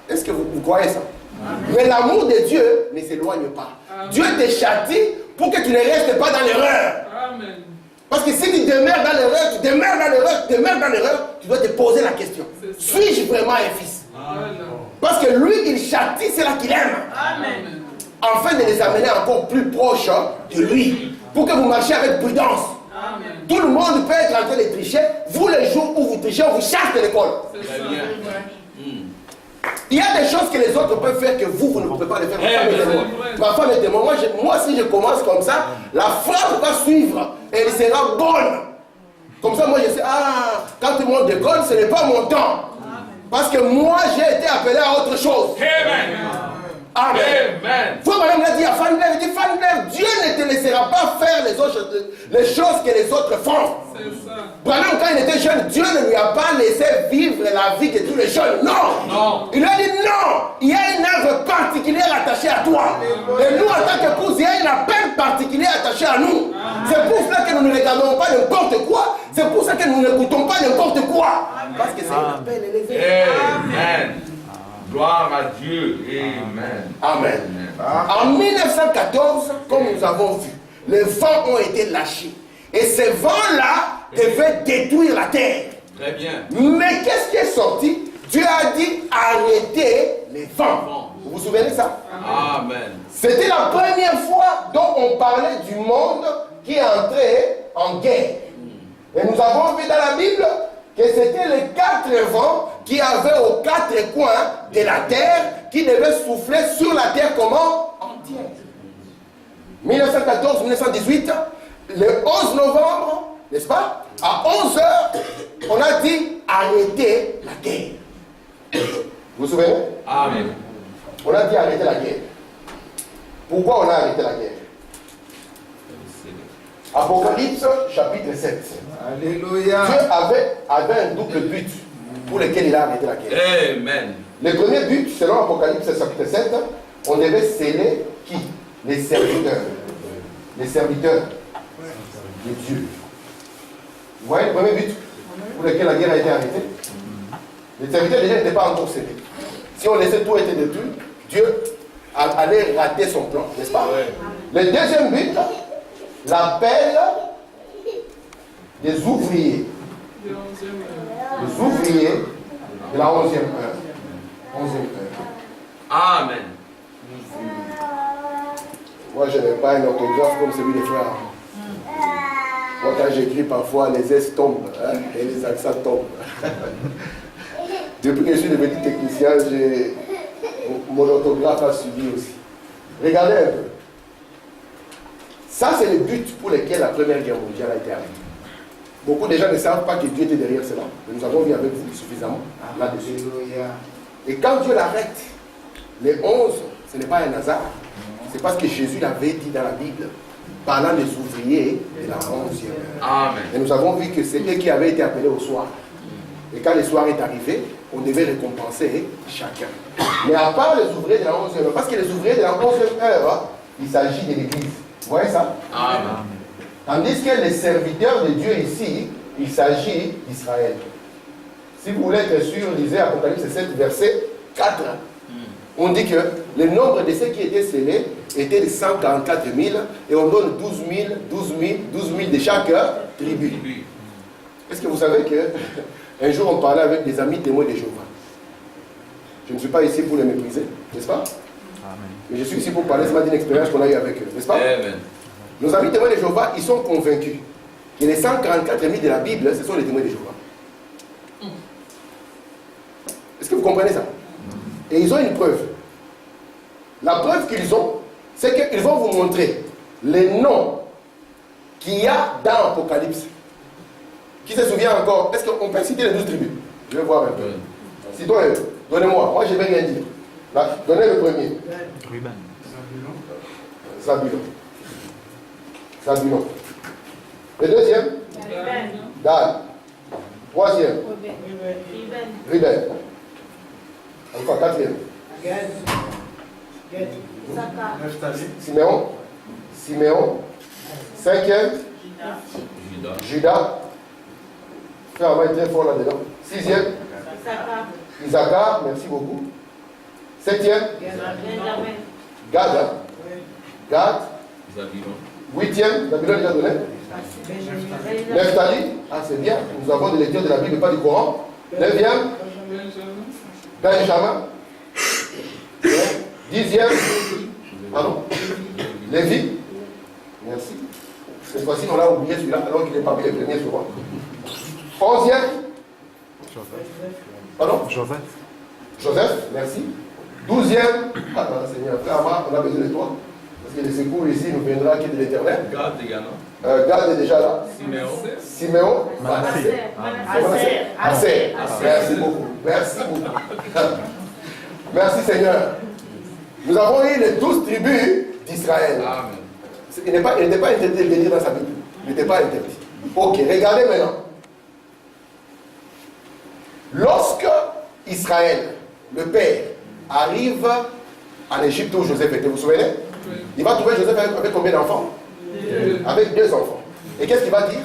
Est-ce que vous croyez ça? Amen. Mais l'amour de Dieu ne s'éloigne pas. Amen. Dieu te châtie pour que tu ne restes pas dans l'erreur. Amen. Parce que si tu demeures dans l'erreur, tu dois te poser la question. Suis-je vraiment un fils? Amen. Parce que lui, il châtie, c'est là qu'il aime. Amen. Afin de les amener encore plus proches de lui. Pour que vous marchiez avec prudence. Amen. Tout le monde peut être en train de tricher. Vous, les jours où vous trichez, on vous chasse de l'école. Il y a des choses que les autres peuvent faire que vous ne pouvez pas les faire. Ma femme est témoin. Moi, si je commence comme ça, la frappe va suivre et elle sera bonne. Comme ça, moi, je sais, quand tout le monde déconne, ce n'est pas mon temps. Parce que moi, j'ai été appelé à autre chose. Amen. Amen. Frère Madame l'a dit à Fanbler, il dit Fanbler, Dieu ne te laissera pas faire les choses que les autres font. Branham, quand il était jeune, Dieu ne lui a pas laissé vivre la vie de tous les jeunes. Non. Il lui a dit non. Il y a une œuvre particulière attachée à toi. Et nous, en tant qu'épouse, il y a une appel particulier attaché à nous. C'est pour cela que nous ne regardons pas n'importe quoi. C'est pour ça que nous n'écoutons pas n'importe quoi. Parce que c'est un appel élevé. Amen. Gloire à Dieu. Amen. Amen. En 1914, comme nous avons vu, les vents ont été lâchés. Et ces vents-là devaient détruire la terre. Très bien. Mais qu'est-ce qui est sorti? Dieu a dit arrêtez les vents. Vous vous souvenez de ça? Amen. C'était la première fois dont on parlait du monde qui est entré en guerre. Et nous avons vu dans la Bible que c'était les 4 vents qui avaient aux 4 coins de la terre qui devaient souffler sur la terre comment? Entière. 1914-1918, le 11 novembre, n'est-ce pas? À 11 h, on a dit arrêtez la guerre. Vous vous souvenez? Amen. On a dit arrêter la guerre. Pourquoi on a arrêté la guerre? Apocalypse chapitre 7. Alléluia. Dieu avait un double but pour lequel il a arrêté la guerre. Amen. Le premier but, selon Apocalypse chapitre 7, on devait sceller qui? Les serviteurs. Les serviteurs de Dieu. Vous voyez le premier but pour lequel la guerre a été arrêtée? Les serviteurs déjà n'étaient pas encore scellés. Si on laissait tout être détruit, Dieu allait rater son plan, n'est-ce pas? Le deuxième but, l'appel des ouvriers. Les ouvriers de la 11e heure. 11e heure. Amen. Moi, je n'ai pas un orthographe comme celui des frères. Moi, quand j'écris, parfois, les S tombent hein, et les accents tombent. Depuis que je suis devenu technicien, mon orthographe a suivi aussi. Regardez un peu. Ça, c'est le but pour lequel la Première Guerre mondiale a été arrêtée. Beaucoup de gens ne savent pas que Dieu était derrière cela. Mais nous avons vu avec vous suffisamment là-dessus. Et quand Dieu l'arrête, les 11, ce n'est pas un hasard. C'est parce que Jésus l'avait dit dans la Bible, parlant des ouvriers de la 11e heure. Amen. Et nous avons vu que c'est eux qui avaient été appelés au soir. Et quand le soir est arrivé, on devait récompenser chacun. Mais à part les ouvriers de la 11e heure, parce que les ouvriers de la 11e heure, il s'agit de l'Église. Vous voyez ça? Amen. Tandis que les serviteurs de Dieu ici, il s'agit d'Israël. Si vous voulez être sûr, lisez Apocalypse 7, verset 4. On dit que le nombre de ceux qui étaient scellés était de 144 000 et on donne 12 000 de chaque tribu. Est-ce que vous savez qu'un jour on parlait avec des amis témoins de Jéhovah? Je ne suis pas ici pour les mépriser, n'est-ce pas? Amen. Mais je suis ici pour parler ce matin d'une expérience qu'on a eue avec eux, n'est-ce pas? Amen. Nos amis témoins de Jéhovah, ils sont convaincus que les 144 000 de la Bible, ce sont les témoins de Jéhovah. Est-ce que vous comprenez ça? Et ils ont une preuve. La preuve qu'ils ont, c'est qu'ils vont vous montrer les noms qu'il y a dans l'Apocalypse. Qui se souvient encore? Est-ce qu'on peut citer les 12 tribus? Je vais voir un peu. Citoyen, donnez-moi. Moi, je ne vais rien dire. Là, donnez le premier. Ruben. Zabulon. Zabulon. Le deuxième? Dan. Troisième? Ruben. Enfin, quatrième? Siméon. Siméon. Cinquième? Judas. Frère, on va être très fort là-dedans. Sixième? Isaac. Merci beaucoup. Septième? Gad. Hein? Gad. Huitième? Zabulon déjà donné. Nephtali. Ah, c'est bien. Nous avons des lecteurs de la Bible, pas du Coran. Neuvième? Benjamin. Dixième? Pardon? Lévi. Merci. Cette fois-ci, on a oublié celui-là, alors qu'il n'est pas les premiers souvent. Onzième? Pardon? Joseph. Joseph, merci. Douzième? Ah, Seigneur, frère Amar, on a besoin de toi. Parce que le secours ici nous viendra qui est de l'éternel. Gad également. Gad est déjà là. Siméon. Siméon. Manassé. Assez. Merci beaucoup. Merci beaucoup. Merci Seigneur. Nous avons eu les 12 tribus d'Israël. Amen. Il n'était pas interdit de venir dans sa Bible. Il n'était pas interdit. Ok, regardez maintenant. Lorsque Israël, le père, arrive en Égypte où Joseph était, vous vous souvenez? Il va trouver Joseph avec combien d'enfants? Avec 2 enfants. Et qu'est-ce qu'il va dire?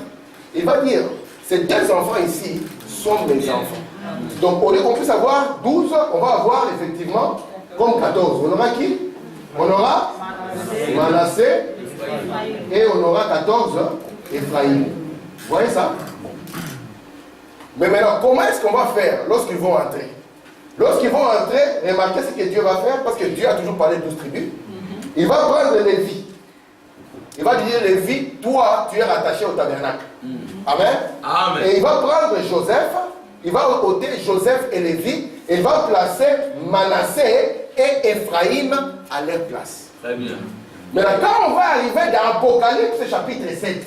Il va dire, ces 2 enfants ici sont mes enfants. Donc au lieu qu'on puisse avoir 12, on va avoir effectivement comme 14. On aura qui? On aura Manassé et on aura 14 Ephraïm. Vous voyez ça? Mais maintenant, comment est-ce qu'on va faire lorsqu'ils vont entrer? Lorsqu'ils vont entrer, remarquez ce que Dieu va faire, parce que Dieu a toujours parlé de 12 tribus. Il va prendre Lévi. Il va dire, Lévi, toi, tu es rattaché au tabernacle. Amen. Amen. Et il va prendre Joseph, il va ôter Joseph et Lévi, et il va placer Manassé et Ephraïm à leur place. Très bien. Maintenant, quand on va arriver dans Apocalypse chapitre 7,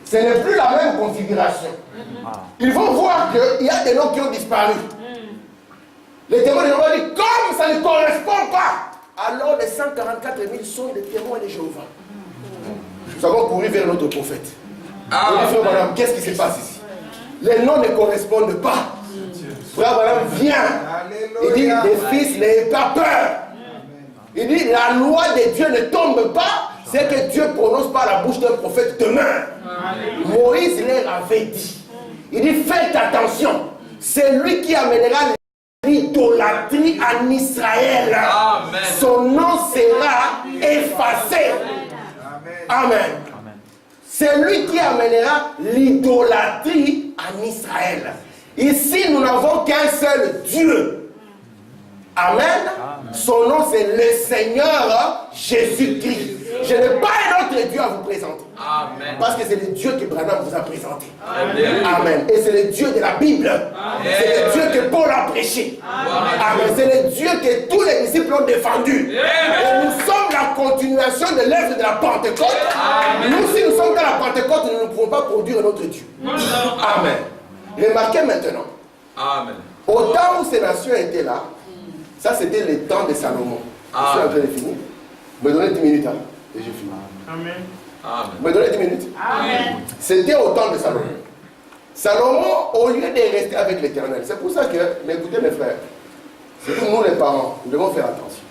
ce n'est plus la même configuration. Ils vont voir qu'il y a des noms qui ont disparu. Les témoins de Jéhovah disent, comme ça ne correspond pas, alors les 144 000 sont des témoins de Jéhovah. Nous avons couru vers notre prophète. On dit, frère madame, qu'est-ce qui se passe ici? Les noms ne correspondent pas. Frère madame, viens. Il dit, les fils, n'ayez pas peur. Il dit, la loi de Dieu ne tombe pas, c'est que Dieu prononce par la bouche d'un prophète demain. Moïse leur avait dit. Il dit, faites attention, c'est lui qui amènera l'idolâtrie en Israël. Amen. Son nom sera effacé. Amen. C'est lui qui amènera l'idolâtrie en Israël. Ici, nous n'avons qu'un seul Dieu. Amen. Son nom, c'est le Seigneur Jésus-Christ. Je n'ai pas un autre Dieu à vous présenter. Amen. Parce que c'est le Dieu que Branham vous a présenté. Amen. Amen. Et c'est le Dieu de la Bible. C'est le Dieu que Paul a prêché. Amen. C'est le Dieu que tous les disciples ont défendu. Et nous sommes la continuation de l'œuvre de la Pentecôte. Nous, si nous sommes dans la Pentecôte, nous ne pouvons pas produire notre Dieu. Amen. Remarquez maintenant. Amen. Au temps où ces nations étaient là, ça c'était le temps de Salomon. Je suis en train de finir. Me donnez 10 minutes, hein, et je finis. Amen. Me donnez 10 minutes. Amen. C'était au temps de Salomon. Salomon, au lieu de rester avec l'Éternel, c'est pour ça que, écoutez mes frères, c'est pour nous les parents, nous devons faire attention.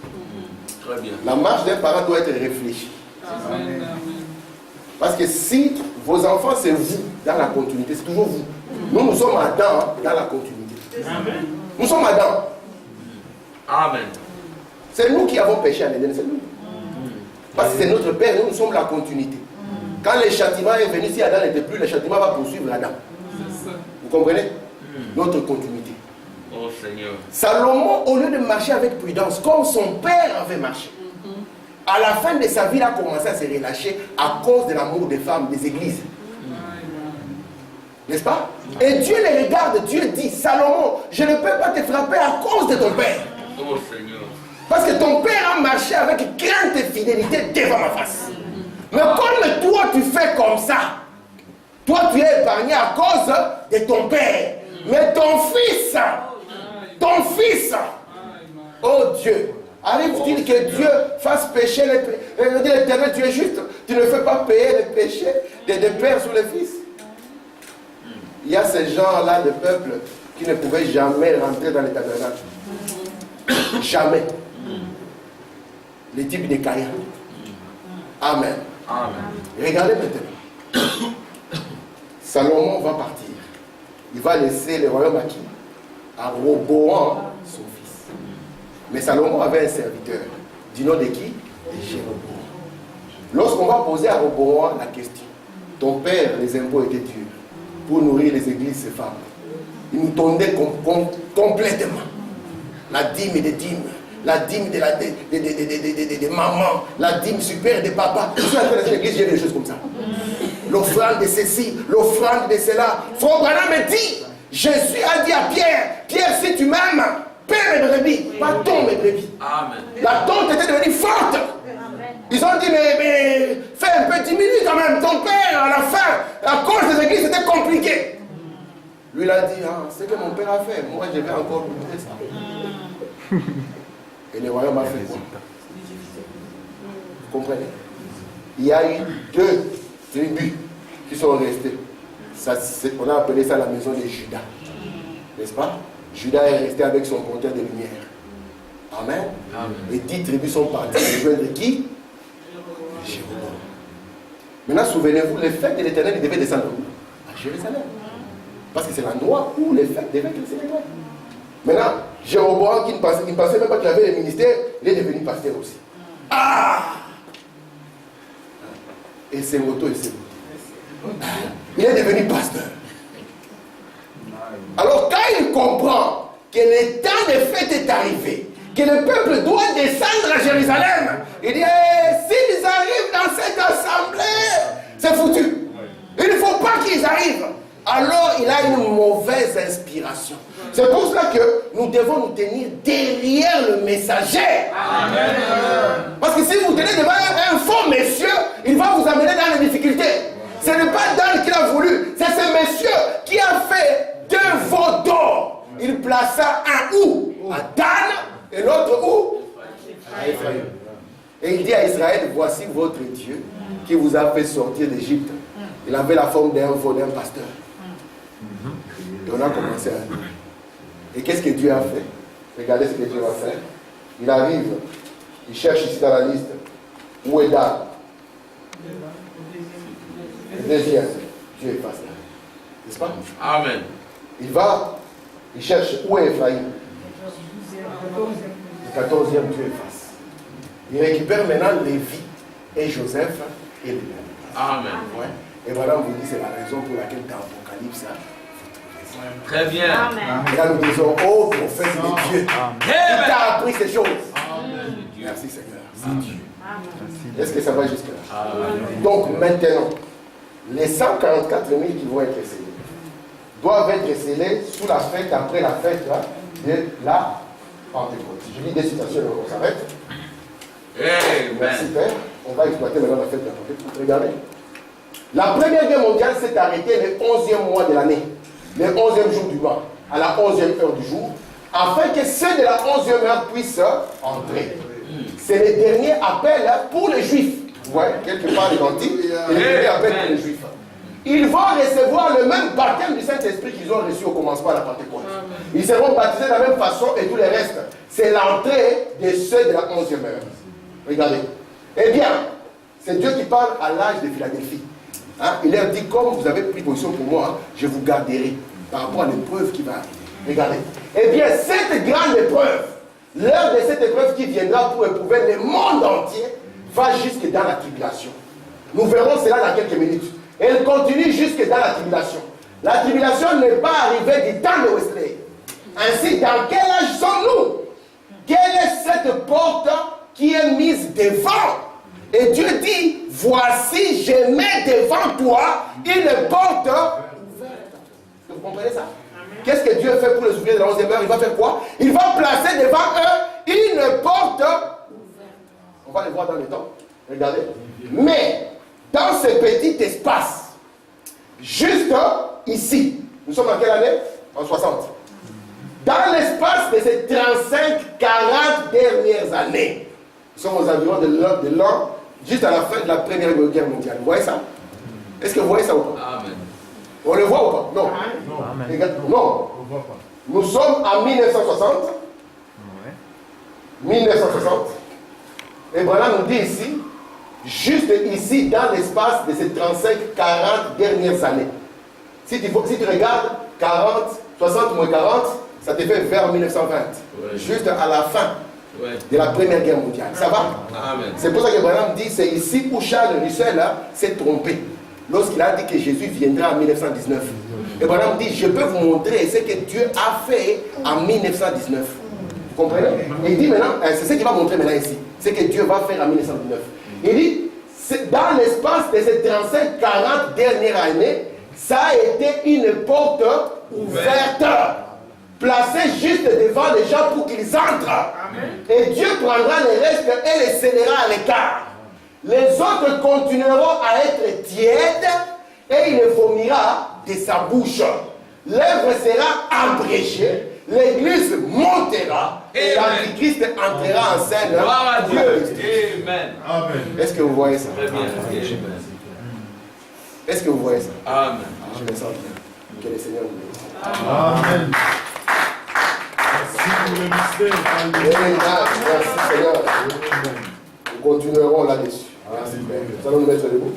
Très bien. La marche d'un parent doit être réfléchie. Parce que si vos enfants, c'est vous, dans la continuité, c'est toujours vous. Nous, nous sommes Adam dans la continuité. Amen. Nous sommes Adam. Amen. C'est nous qui avons péché à l'Éden, c'est nous. Parce que c'est notre Père, nous sommes la continuité. Quand le châtiment est venu, si Adam n'était plus, le châtiment va poursuivre Adam. Vous comprenez? Notre continuité. Oh Seigneur. Salomon, au lieu de marcher avec prudence, comme son père avait marché, à la fin de sa vie, il a commencé à se relâcher à cause de l'amour des femmes, des églises. N'est-ce pas? Et Dieu les regarde, Dieu dit, Salomon, je ne peux pas te frapper à cause de ton père. Oh Seigneur. Parce que ton père a marché avec crainte et fidélité devant ma face. Mais comme toi tu fais comme ça, toi tu es épargné à cause de ton père. Mais ton fils, oh Dieu, arrive-t-il que Dieu fasse pécher l'Éternel, tu es juste, tu ne fais pas payer les péchés des pères sur les fils. Il y a ces gens-là de peuple qui ne pouvaient jamais rentrer dans les tabernacles. Jamais. Les types de Caïn. Amen. Amen. Regardez maintenant. Salomon va partir. Il va laisser le royaume à qui? À Roboam, son fils. Mais Salomon avait un serviteur. Du nom de qui? De Jéroboam. Lorsqu'on va poser à Roboam la question, ton père, les impôts étaient durs pour nourrir les églises, ces femmes. Il nous tondait complètement. La dîme des dîmes. La dîme des mamans, la dîme super des papas. Je suis en train de l'église, j'ai des choses comme ça. L'offrande de ceci, l'offrande de cela. Frère Branham me dit, Jésus a dit à Pierre, Pierre, si tu m'aimes, paie mes brebis, pas ton mes brebis. Amen. La tante était devenue forte. Ils ont dit, mais fais un peu diminuer quand même. Ton père, à la fin, à cause des églises, c'était compliqué. Lui, il a dit, ah, c'est ce que mon père a fait. Moi, je vais encore goûter ça. Et le royaume a fait quoi? Vous comprenez? Il y a eu 2 tribus qui sont restées. Ça, on a appelé ça la maison de Judas. N'est-ce pas? Judas est resté avec son compteur de lumière. Amen. Amen. Et 10 tribus sont parties. Rejoindre qui? Jéroboam. Maintenant, souvenez-vous, les fêtes de l'Éternel devaient descendre à Jérusalem. Parce que c'est l'endroit où les fêtes devaient être célébrées. Maintenant, Jéroboam, qui ne pensait même pas qu'il avait le ministère, il est devenu pasteur aussi. Ah! Et c'est moto et c'est moto. Il est devenu pasteur. Alors, quand il comprend que le temps des fêtes est arrivé, que le peuple doit descendre à Jérusalem. Il dit, s'ils arrivent dans cette assemblée, c'est foutu. Il ne faut pas qu'ils arrivent. Alors il a une mauvaise inspiration. C'est pour cela que nous devons nous tenir derrière le messager. Amen. Parce que si vous tenez devant un faux monsieur, il va vous amener dans les difficultés. Ce n'est pas Dan qui l'a voulu, c'est ce monsieur qui a fait 2 veaux d'or. Il plaça un où? À Dan et l'autre où? À Ephraïm. Et il dit à Israël, voici votre Dieu qui vous a fait sortir d'Égypte. Il avait la forme d'un veau, d'un pasteur. Et on a commencé à lire. Et qu'est-ce que Dieu a fait? Regardez ce que Dieu va faire. Il arrive, il cherche ici dans la liste. Où est Dan? Le deuxième, Dieu est pasteur. N'est-ce pas? Amen. Il va, il cherche où est Ephraïm? Le 14e, Dieu est face. Il récupère maintenant Lévi et Joseph et Lévi. Amen. Ouais. Et voilà, on vous dit, c'est la raison pour laquelle dans l'Apocalypse, très bien. Amen. et là, nous disons, oh prophète de Dieu, qui t'a appris ces choses. Amen. Merci Seigneur, c'est Dieu. Est-ce que ça va jusque-là? Amen. Donc maintenant, les 144 000 qui vont être scellés doivent être scellés sous la fête, après la fête là, de la Pentecôte. Je lis des citations et on s'arrête. Merci Amen. Père. On va exploiter maintenant la fête de la Pentecôte. Regardez. La première guerre mondiale s'est arrêtée le 11e mois de l'année, le 11e jour du mois, à la 11e heure du jour, afin que ceux de la 11e heure puissent entrer. C'est le dernier appel pour les Juifs. Vous voyez, quelque part identique, et le dernier appel pour les Juifs. Ils vont recevoir le même baptême du Saint-Esprit qu'ils ont reçu au commencement à la Pentecôte. Ils seront baptisés de la même façon et tout le reste. C'est l'entrée de ceux de la 11e heure. Regardez. Eh bien, c'est Dieu qui parle à l'âge de Philadelphie. Hein? Il leur dit, comme vous avez pris position pour moi, je vous garderai par rapport à l'épreuve qui va arriver. Regardez. Eh bien, cette grande épreuve, l'heure de cette épreuve qui viendra pour éprouver le monde entier, va jusque dans la tribulation. Nous verrons cela dans quelques minutes. Elle continue jusque dans la tribulation. La tribulation n'est pas arrivée du temps de Wesley. Ainsi, dans quel âge sommes-nous? Quelle est cette porte qui est mise devant? Et Dieu dit, voici, je mets devant toi une porte ouverte. Vous comprenez ça? Qu'est-ce que Dieu fait pour les ouvriers de la 11e heure? Il va faire quoi? Il va placer devant eux une porte ouverte. On va le voir dans le temps. Regardez. Mais, dans ce petit espace, juste ici, nous sommes en quelle année? En 60. Dans l'espace de ces 35-40 dernières années, nous sommes aux environs de l'an, juste à la fin de la Première Guerre mondiale. Vous voyez ça? Est-ce que vous voyez ça ou pas? Amen. On le voit ou pas? Non. Amen. Regarde, non. Nous sommes en 1960. 1960. Et voilà, nous dit ici, juste ici, dans l'espace de ces 35-40 dernières années. Si tu regardes 40, 60 moins 40, ça te fait vers 1920. Ouais. Juste à la fin de la Première Guerre mondiale. Ça va? Amen. C'est pour ça que Branham dit, c'est ici où Charles Russell s'est trompé. Lorsqu'il a dit que Jésus viendra en 1919. Et Branham dit, je peux vous montrer ce que Dieu a fait en 1919. Vous comprenez? Et il dit maintenant, c'est ce qu'il va montrer maintenant ici. Ce que Dieu va faire en 1919. Il dit, dans l'espace de ces 35-40 dernières années, ça a été une porte ouverte, placée juste devant les gens pour qu'ils entrent. Amen. Et Dieu prendra le reste et les scellera à l'écart. Les autres continueront à être tièdes et il vomira de sa bouche. L'œuvre sera abrégée, l'église montera et l'antichrist entrera en scène. Gloire à Dieu. Amen. Amen. Est-ce que vous voyez ça? Très bien. Amen. Est-ce que vous voyez ça? Amen. Je me sens bien. Que le Seigneur vous bénisse. Amen. Merci pour le mystère. Alléluia. Merci Seigneur. Nous continuerons là-dessus. Merci Père. Nous allons nous mettre debout.